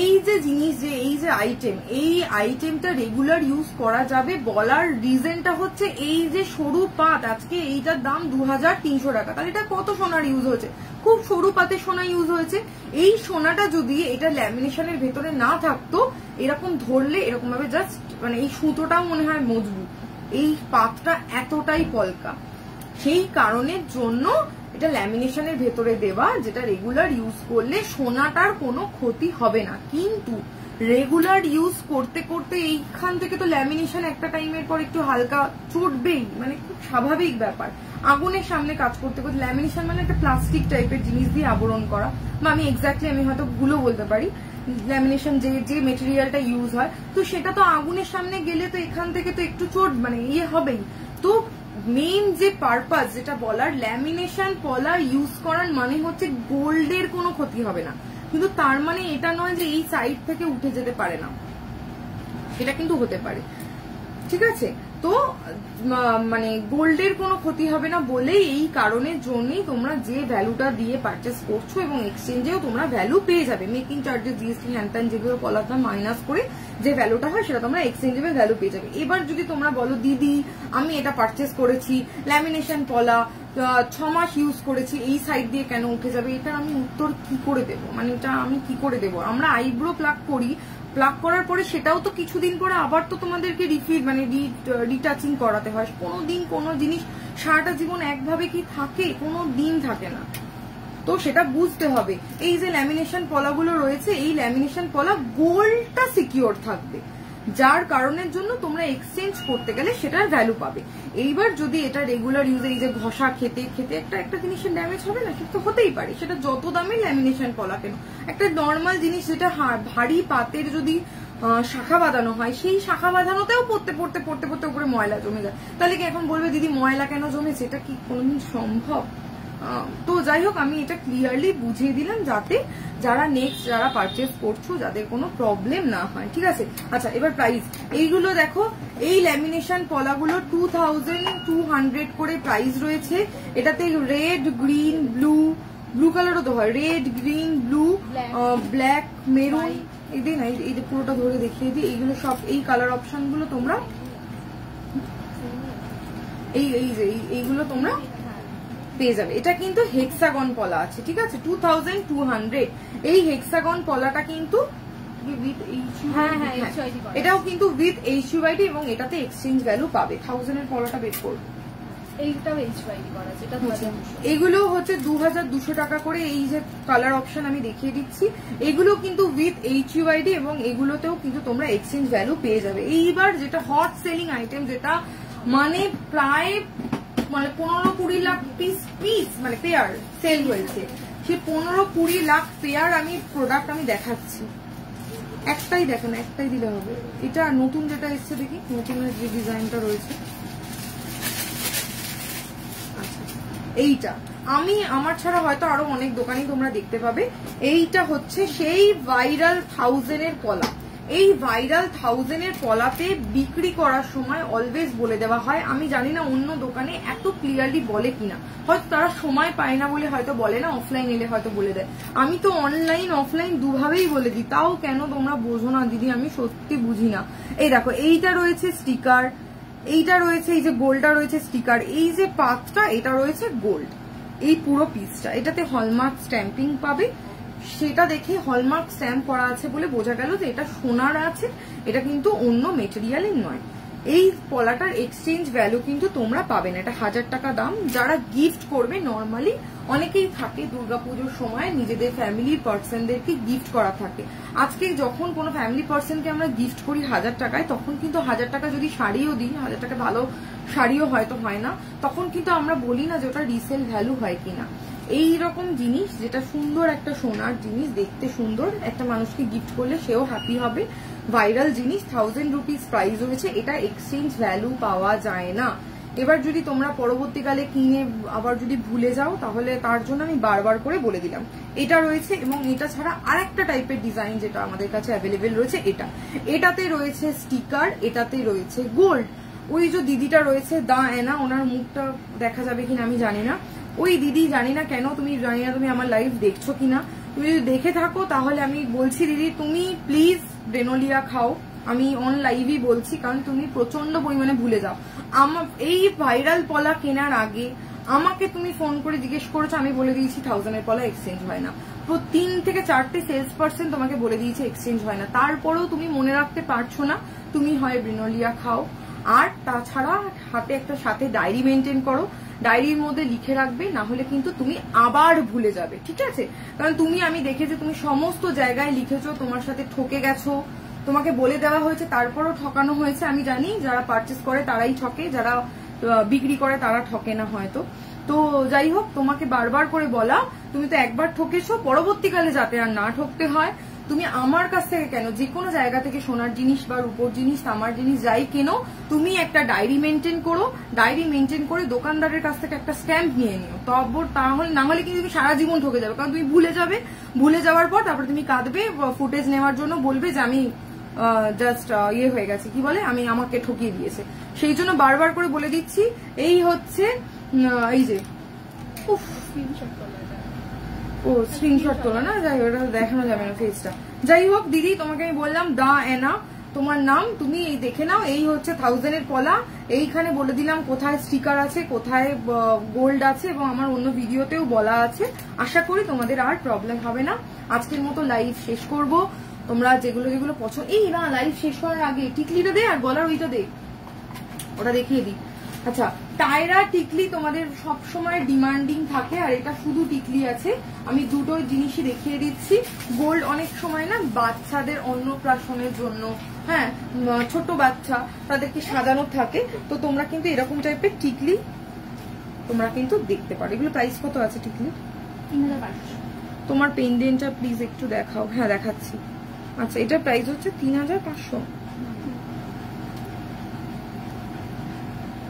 এই যে জিনিস, যে এই যে আইটেম, এই আইটেমটা রেগুলার ইউজ করা যাবে, বলার রিজনটা হচ্ছে এই যে সরু পাত, আজকে এইটার দাম 2,300 টাকা, তাহলে এটা কত সোনার ইউজ হয়েছে? খুব সরু পাতে সোনা ইউজ হয়েছে। এই সোনাটা যদি এটা ল্যামিনেশনের ভেতরে না থাকতো, এরকম ধরলে এরকম ভাবে জাস্ট মানে এই সুতোটাও মনে হয় মজবুত, এই পাতটা এতটাই পলকা, সেই কারণের জন্য এটা ল্যামিনেশনের ভেতরে দেওয়া, যেটা রেগুলার ইউজ করলে সোনাটার কোনো ক্ষতি হবে না। কিন্তু রেগুলার ইউজ করতে করতে এইখান থেকে তো ল্যামিনেশন একটা টাইমের পর একটু হালকা চটবেই, মানে খুব স্বাভাবিক ব্যাপার। আগুনের সামনে কাজ করতে করতে, ল্যামিনেশন মানে একটা প্লাস্টিক টাইপের জিনিস দিয়ে আবরণ করা, বা আমি এক্স্যাক্টলি আমি হয়তো ভুলও বলতে পারি, ল্যামিনেশন যে মেটেরিয়ালটা ইউজ হয়, তো সেটা তো আগুনের সামনে গেলে তো এখান থেকে তো একটু চোট মানে ইয়ে হবেই। তো মেইন যে পারপাস যেটা বলার, ল্যামিনেশন পলা ইউজ করার মানে হচ্ছে গোল্ডের কোনো ক্ষতি হবে না, কিন্তু তার মানে এটা নয় যে এই সাইড থেকে উঠে যেতে পারে না, সেটা কিন্তু হতে পারে। ঠিক আছে, তো মানে গোল্ডের কোনো ক্ষতি হবে না বলেই এই কারণের জন্যই তোমরা যে ভ্যালুটা দিয়ে পারচেস করছো, এবং এক্সচেঞ্জেও তোমরা ভ্যালু পেয়ে যাবে। মেকিং চার্জেস, জিএসটি, হ্যান যেগুলো পলার দাম মাইনাস করে যে ভ্যালুটা হয়, সেটা তোমরা এক্সচেঞ্জেবল ভ্যালু পেয়ে যাবে। এবার যদি তোমরা বলো দিদি আমি এটা পারচেস করেছি ল্যামিনেশন পলা, 6 মাস ইউজ করেছি, এই সাইড দিয়ে কেন উঠে যাবে, এটা আমি উত্তর কি করে দেবো, মানে এটা আমি কি করে দেবো? আমরা আইব্রো প্লাক করি, প্লাক করার পরে সেটাও তো কিছুদিন পরে আবার তো তোমাদেরকে রিটাচিং করাতে হয়। কোনোদিন কোনো জিনিস সারাটা জীবন একভাবে কি থাকে? কোনো দিন থাকে না, তো সেটা বুঝতে হবে। এই যে ল্যামিনেশন পলাগুলো রয়েছে, এই ল্যামিনেশন পলা গোল্ডটা সিকিউর থাকবে, যার কারণের জন্য তোমরা এক্সচেঞ্জ করতে গেলে সেটার ভ্যালু পাবে। এইবার যদি এটা রেগুলার ইউজে এই যে ঘষা খেতে খেতে একটা জিনিসের ড্যামেজ হবে না, কিন্তু হতেই পারে, সেটা যত দামের ল্যামিনেশন পলা কেন। একটা নর্মাল জিনিস যেটা ভারী পাতের যদি শাখা বাঁধানো হয়, সেই শাখা বাঁধানোতেও পড়তে পড়তে পড়তে পড়তে উপরে ময়লা জমে যায়, তাহলে কি এখন বলবে দিদি ময়লা কেন জমেছে? এটা কি কোনদিন সম্ভব? তো যাই হোক, আমি এটা ক্লিয়ারলি বুঝিয়ে দিলাম যাতে যারা নেক্সট যারা পারচেস করছো যাদের কোনো প্রবলেম না হয়। ঠিক আছে, আচ্ছা এবার প্রাইস। এইগুলো দেখো, এই ল্যামিনেশন পলাগুলো 2,200 করে প্রাইস রয়েছে। এটাতে রেড, গ্রিন, ব্লু কালারও তো হয়, red, green, blue, black, maroon, এই দিন এই যে পুরোটা ধরে দেখিয়ে দিই, এইগুলো সব এই কালার অপশন গুলো তোমরা এইগুলো তোমরা পেয়ে যাবে। এটা কিন্তু হেক্সাগন পলা আছে, ঠিক আছে, 2,200। এই হেক্সাগন পলাটা কিন্তু এটাও কিন্তু উইথ HUID, এবং এটাতে এক্সচেঞ্জ ভ্যালু পাবে। 1000 এর পলাটা বের করবো, এইটাও HYD করা আছে, এটা 2200। এগুলো হচ্ছে 2200 টাকা করে। এই যে কালার অপশন আমি দেখিয়ে দিচ্ছি, এগুলো কিন্তু উইথ HYD এবং এগুলোতেও কিন্তু তোমরা এক্সচেঞ্জ ভ্যালু পেয়ে যাবে। এইবার যেটা হট সেলিং আইটেম, যেটা মানে প্রায় 15-20 লাখ পিস মানে পেয়ার সেল হয়েছে, সেই 15-20 লাখ পেয়ার আমি প্রোডাক্ট আমি দেখাচ্ছি। একটাই দেখেন, একটাই দিলে হবে। এটা নতুন যেটা এসছে দেখি, নতুন যে ডিজাইনটা রয়েছে, আচ্ছা এইটা আমি আমার ছাড়া হয়তো আরো অনেক দোকানেই তোমরা দেখতে পাবে। এইটা হচ্ছে সেই ভাইরাল 1000-এর পলা। এই ভাইরাল 1000-এর পলাতে বিক্রি করার সময় অলওয়েজ বলে দেওয়া হয়, আমি জানি না অন্য দোকানে এত ক্লিয়ারলি বলে কিনা, হয়তো তারা সময় পায় না বলে হয়তো বলে না, অফলাইন এলে হয়তো বলে দেয়। আমি তো অনলাইন অফলাইন দুভাবেই বলে দিই, তাও কেন তোমরা বোঝো না দিদি, আমি সত্যি বুঝি না। এই দেখো, এইটা রয়েছে স্টিকার, এইটা রয়েছে, এই যে গোল্ডটা রয়েছে স্টিকার, এই যে পাতটা এটা রয়েছে গোল্ড, এই পুরো পিসটা এটাতে হলমার্ক স্ট্যাম্পিং পাবে। সেটা দেখে হলমার্ক স্ট্যাম্প করা আছে বলে বোঝা গেল যে এটা সোনার আছে, এটা কিন্তু অন্য মেটেরিয়ালের নয়। এই পলাটার এক্সচেঞ্জ ভ্যালু কিন্তু তোমরা পাবে না, এটা 1000 টাকা দাম। যারা গিফট করবে, নর্মালি অনেকেই থাকে দুর্গাপুজোর সময় নিজেদের ফ্যামিলির পার্সনদেরকে গিফট করা থাকে। আজকে যখন কোনো ফ্যামিলি পার্সনকে আমরা গিফট করি 1000 টাকায়, তখন কিন্তু 1000 টাকা যদি শাড়িও দিই, 1000 টাকা ভালো শাড়িও হয়তো হয় না, তখন কিন্তু আমরা বলি না যে ওটা রিসেল ভ্যালু হয় কিনা। এই রকম জিনিস, যেটা সুন্দর একটা সোনার জিনিস, দেখতে সুন্দর, একটা মানুষকে গিফট করলে সেও হ্যাপি হবে, ভাইরাল জিনিস, 1000 রুপিস প্রাইস রয়েছে, এটা এক্সচেঞ্জ ভ্যালু পাওয়া যায় না। এবার যদি তোমরা পরবর্তীকালে কিনে আবার যদি ভুলে যাও, তাহলে তার জন্য আমি বারবার করে বলে দিলাম। এটা রয়েছে, এবং এটা ছাড়া আরেকটা টাইপের ডিজাইন যেটা আমাদের কাছে অ্যাভেলেবেল রয়েছে, এটাতে রয়েছে স্টিকার, এটাতে রয়েছে গোল্ড। ওই যে দিদিটা রয়েছে দা এনা, ওনার মুখটা দেখা যাবে কিনা আমি জানি না, ওই দিদি জানি না কেন, তুমি জানি না তুমি আমার লাইভ দেখছো কিনা, তুমি যদি দেখে থাকো তাহলে আমি বলছি দিদি, তুমি প্লিজ ব্রেনোলিয়া খাও। আমি অন লাইভই বলছি, কারণ তুমি প্রচন্ড পরিমাণে ভুলে যাও। আমার এই ভাইরাল পলা কেনার আগে আমাকে তুমি ফোন করে জিজ্ঞেস করেছো, আমি বলে দিয়েছি 1000-এর পলা এক্সচেঞ্জ হয় না। 3 থেকে 4টে সেলস পার্সন তোমাকে বলে দিয়েছে এক্সচেঞ্জ হয় না, তারপরেও তুমি মনে রাখতে পারছো না। তুমি হয় ব্রেনোলিয়া খাও, আর তাছাড়া হাতে একটা সাথে ডায়েরি মেনটেন করো, ডায়েরির মধ্যে লিখে রাখবে, না হলে কিন্তু তুমি আবার ভুলে যাবে, ঠিক আছে? কারণ তুমি, আমি দেখেছি তুমি সমস্ত জায়গায় লিখেছো, তোমার সাথে ঠকে গেছো, তোমাকে বলে দেওয়া হয়েছে তারপরও ঠকানো হয়েছে। আমি জানি যারা পারচেস করে তারাই ঠকে, যারা বিক্রি করে তারা ঠকে না হয়তো। তো যাই হোক, তোমাকে বারবার করে বলা, তুমি তো একবার ঠকেছো, পরবর্তীকালে যাতে আর না ঠকতে হয়, তুমি আমার কাছ থেকে কেন, যে কোনো জায়গা থেকে সোনার জিনিস বা রূপোর জিনিস, তামার জিনিস যাই কেনো, তুমি একটা ডায়েরি মেনটেন করো। ডায়েরি মেনটেন করে দোকানদারের কাছ থেকে একটা স্ট্যাম্প নিয়ে নিও, তাহলে না হলে কিন্তু তুমি সারা জীবন ঠকে যাবে, কারণ তুমি ভুলে যাবে। ভুলে যাওয়ার পর তারপরে তুমি কাঁদবে, ফুটেজ নেওয়ার জন্য বলবে যে আমি জাস্ট ইয়ে হয়ে গেছে, কি বলে, আমাকে ঠকিয়ে দিয়েছে। সেই জন্য বারবার করে বলে দিচ্ছি। এই হচ্ছে এই যে স্ক্রিনশট তোলা না, যাই হোক, ওটা দেখানো যাবে না ফেসটা। যাই হোক দিদি, তোমাকে আমি বললাম দা এনা তোমার নাম, তুমি এই দেখে নাও। এই হচ্ছে 1000-এর পলা। এইখানে বলে দিলাম কোথায় স্টিকার আছে, কোথায় গোল্ড আছে, এবং আমার অন্য ভিডিওতেও বলা আছে। আশা করি তোমাদের আর প্রবলেম হবে না। আজকের মতো লাইভ শেষ করব। তোমরা যেগুলো যেগুলো পছন্দ, এই না লাইভ শেষ করার আগে টিকলিটা দে আর গলার ওইটা দে, ওটা দেখিয়ে দিই। আচ্ছা, টায়রা টিকলি তোমাদের সব সময় ডিমান্ডিং থাকে, আর এটা শুধু টিকলি আছে। আমি দুটো জিনিসই দেখিয়ে দিচ্ছি। গোল্ড অনেক সময় না বাচ্চাদের অন্নপ্রাশনের জন্য, হ্যাঁ, ছোট বাচ্চা তাদেরকে সাজানো থাকে, তো তোমরা কিন্তু এরকম টাইপের টিকলি তোমরা কিন্তু দেখতে পারো। এগুলো প্রাইস কত আছে টিকলি? 3500। তোমার পেন্ডেন্টটা প্লিজ একটু দেখাও। হ্যাঁ দেখাচ্ছি। আচ্ছা, এটার প্রাইস হচ্ছে 3500।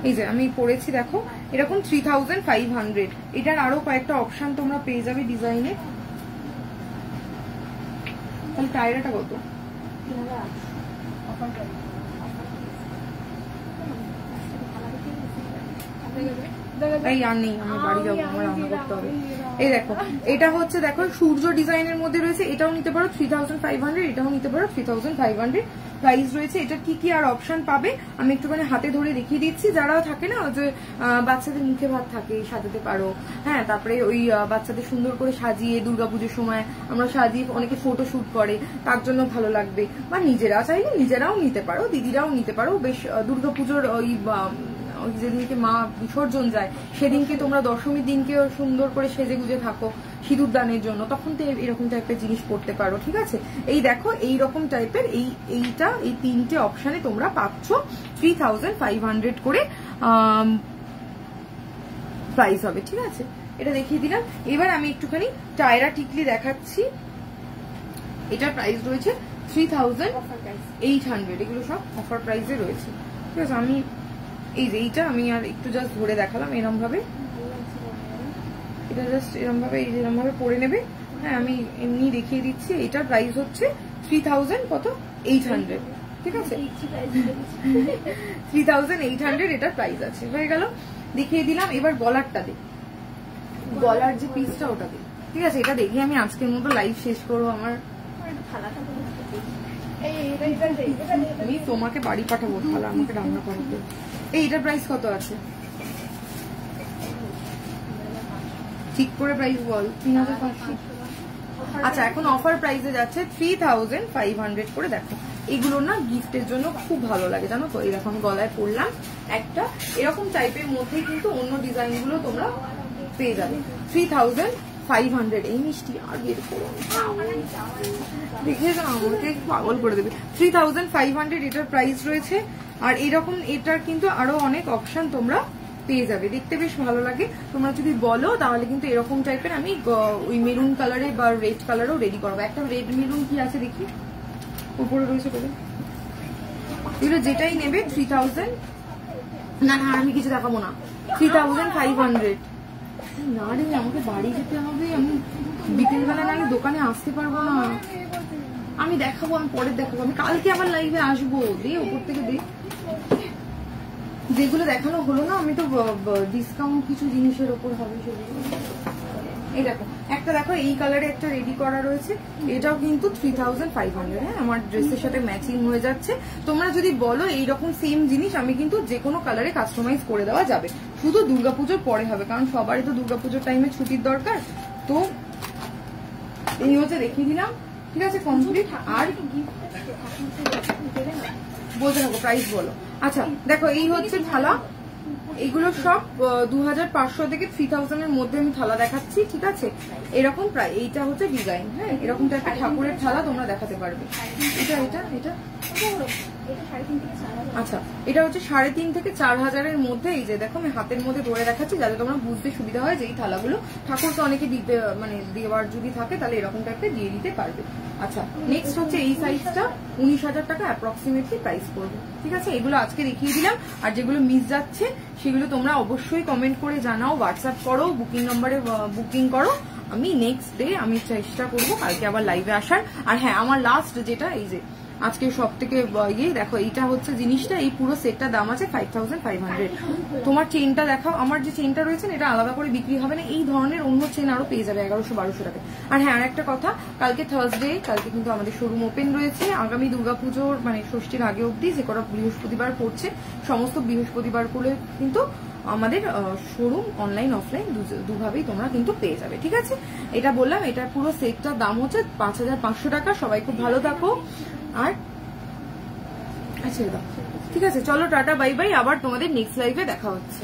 এই যে আমি পরেছি, দেখো এরকম 3500। এটার আরো কয়েকটা অপশন তোমরা পেয়ে যাবে ডিজাইনে। তাহলে টায়রাটা কত? এই আর নেই, আমি বাড়ি যাবো, আমার রান্না করতে হবে। এই দেখো, এটা হচ্ছে দেখো সূর্য ডিজাইনের মধ্যে রয়েছে, এটাও নিতে পারো 3500, এটাও নিতে পারো 3500 প্রাইস রয়েছে। এটা কি কি আর অপশন পাবে আমি একটুখানি হাতে ধরে দেখিয়ে দিচ্ছি। যারা থাকে না যে বাচ্চাদের মুখে ভাত থাকে, সাজাতে পারো, হ্যাঁ, তারপরে ওই বাচ্চাদের সুন্দর করে সাজিয়ে দুর্গাপুজোর সময় আমরা সাজিয়ে অনেকে ফটো শুট করে, তার জন্য ভালো লাগবে। বা নিজেরা চাইলে নিজেরাও নিতে পারো, দিদিরাও নিতে পারো। বেশ দুর্গাপুজোর ওই ওই যেদিনকে মা বিসর্জন যায় সেদিনকে তোমরা দশমীর দিনকে সুন্দর করে সেজে গুজে থাকো সিঁদুর দানের জন্য, তখন তো এরকম টাইপের জিনিস পড়তে পারো। ঠিক আছে, এই দেখো এইরকম টাইপের এই 3টে অপশানে তোমরা পাচ্ছ 3500 করে প্রাইস হবে। ঠিক আছে, এটা দেখিয়ে দিলাম। এবার আমি একটুখানি টায়রা টিকলি দেখাচ্ছি। এটার প্রাইস রয়েছে 3800, এগুলো সব অফার প্রাইসে রয়েছে। ঠিক আছে, আমি এই যে এইটা আমি আর একটু জাস্ট ধরে দেখালাম এরম ভাবে, এটা জাস্ট এরম ভাবে এই যেরম ভাবে পরে নেবে। হ্যাঁ, আমি এমনি দেখিয়ে দিচ্ছি। এটার প্রাইস হচ্ছে 3800। ঠিক আছে, 3800 এটার প্রাইস আছে। হয়ে গেল, দেখিয়ে দিলাম। এবার গলারটা দে, গলার যে পিসটা ওটা দে। ঠিক আছে, এটা দেখে আমি আজকের মতো লাইভ শেষ করবো। আমার আমি তোমাকে বাড়ি পাঠাবো, তাহলে আমাকে রান্না করাতে। এইটার প্রাইস কত আছে ঠিক করে প্রাইস বল। 3500। আচ্ছা, এখন অফার প্রাইসে যাচ্ছে 3500 করে। দেখো এগুলো না গিফটের জন্য খুব ভালো লাগে, জানো তো। এরকম গলায় পরলাম একটা এরকম টাইপের মধ্যে, কিন্তু অন্য ডিজাইন গুলো তোমরা পেয়ে যাবে 3500। এই মিষ্টি আর বের করো, দেখে আমাকে পাগল করে দেবে। 3500 এটার প্রাইস রয়েছে। আর এরকম এটার কিন্তু আরো অনেক অপশন তোমরা পেয়ে যাবে, দেখতে বেশ ভালো লাগে। তোমরা যদি বলো তাহলে কিন্তু এরকম টাইপের আমি ওই মেরুন কালারে বা রেড কালারেও রেডি করবো। একটা রেড মেরুন কি আছে দেখি, উপরে রয়েছে বলে। এগুলো যেটাই নেবে 3000। না না, আমি কিছু দেখাবো না। 3500। না রে, আমাকে বাড়ি যেতে হবে, আমি বিকেলবেলা নাহলে দোকানে আসতে পারবো না। আমি দেখাবো, আমি পরে দেখাবো, আমি কালকে আবার লাইভে আসবো। দে ওপর থেকে দে, যেগুলো দেখানো হলো না, আমি তো ডিসকাউন্ট কিছু জিনিসের ওপর হবে সেগুলো। এই দেখো একটা, দেখো এই কালারে একটা রেডি করা রয়েছে, এটাও কিন্তু 3500। হ্যাঁ, আমার ড্রেসের সাথে ম্যাচিং হয়ে যাচ্ছে। তোমরা যদি বলো এইরকম সেম জিনিস, আমি কিন্তু যে কোনো কালারে কাস্টমাইজ করে দেওয়া যাবে, শুধু দুর্গাপুজোর পরে হবে, কারণ সবারই তো দুর্গাপুজোর টাইমে ছুটির দরকার। তো এই হচ্ছে দেখিয়ে দিলাম। ঠিক আছে, কমপ্লিট। আর বলতে থাকো, প্রাইস বলো। আচ্ছা দেখো, এই হচ্ছে থালা। এগুলো সব 2500 থেকে 3000 এর মধ্যে আমি থালা দেখাচ্ছি। ঠিক আছে, এরকম প্রায় এইটা হচ্ছে ডিজাইন। হ্যাঁ, এরকম একটা ঠাকুরের থালা তোমরা দেখাতে পারবে। এটা এটা এটা আচ্ছা, এটা হচ্ছে 3.5 থেকে 4000 এর মধ্যে। এই যে দেখো, আমি হাতের মধ্যে ধরে দেখাচ্ছি যাতে তোমরা বুঝতে সুবিধা হয় যে এই থালাগুলো ঠাকুরকে অনেকে দিতে, মানে দেওয়ার যদি থাকে তাহলে এরকম টাইপের দিয়ে দিতে পারবে। আচ্ছা, নেক্সট হচ্ছে এই সাইজটা 19000 টাকা অ্যাপ্রক্সিমেটলি প্রাইস পড়বে। ঠিক আছে, এগুলো আজকে দেখিয়ে দিলাম। আর যেগুলো মিস যাচ্ছে সেগুলো তোমরা অবশ্যই কমেন্ট করে জানাও, হোয়াটসঅ্যাপ করো, বুকিং নম্বরে বুকিং করো। আমি নেক্সট ডে আমি চেষ্টা করবো কালকে আবার লাইভে আসার। আর হ্যাঁ, আমার লাস্ট যেটা এই যে আজকে সব থেকে দেখো, এইটা হচ্ছে জিনিসটা, এই পুরো সেটটার দাম আছে 5500। তোমার চেনটা দেখাও। আমার যে চেনটা রয়েছে এটা আলাদা করে বিক্রি হবে না, এই ধরনের অন্য চেন আরো পেয়ে যাবে 1100-1200 টাকা। আর হ্যাঁ, আর একটা কথা, কালকে থার্সডে, কালকে কিন্তু আমাদের শোরুম ওপেন রয়েছে। আগামী দুর্গাপুজোর মানে ষষ্ঠীর আগে অব্দি, যে কটা বৃহস্পতিবার পড়ছে সমস্ত বৃহস্পতিবার করে কিন্তু আমাদের শোরুম অনলাইন অফলাইন দুভাবেই তোমরা কিন্তু পেয়ে যাবে। ঠিক আছে, এটা বললাম। এটা পুরো সেটটার দাম হচ্ছে 5500 টাকা। সবাই খুব ভালো থাকো। আর আচ্ছা, ঠিক আছে, চলো টাটা, বাই বাই। আবার তোমাদের নেক্সট লাইভে দেখা হচ্ছে।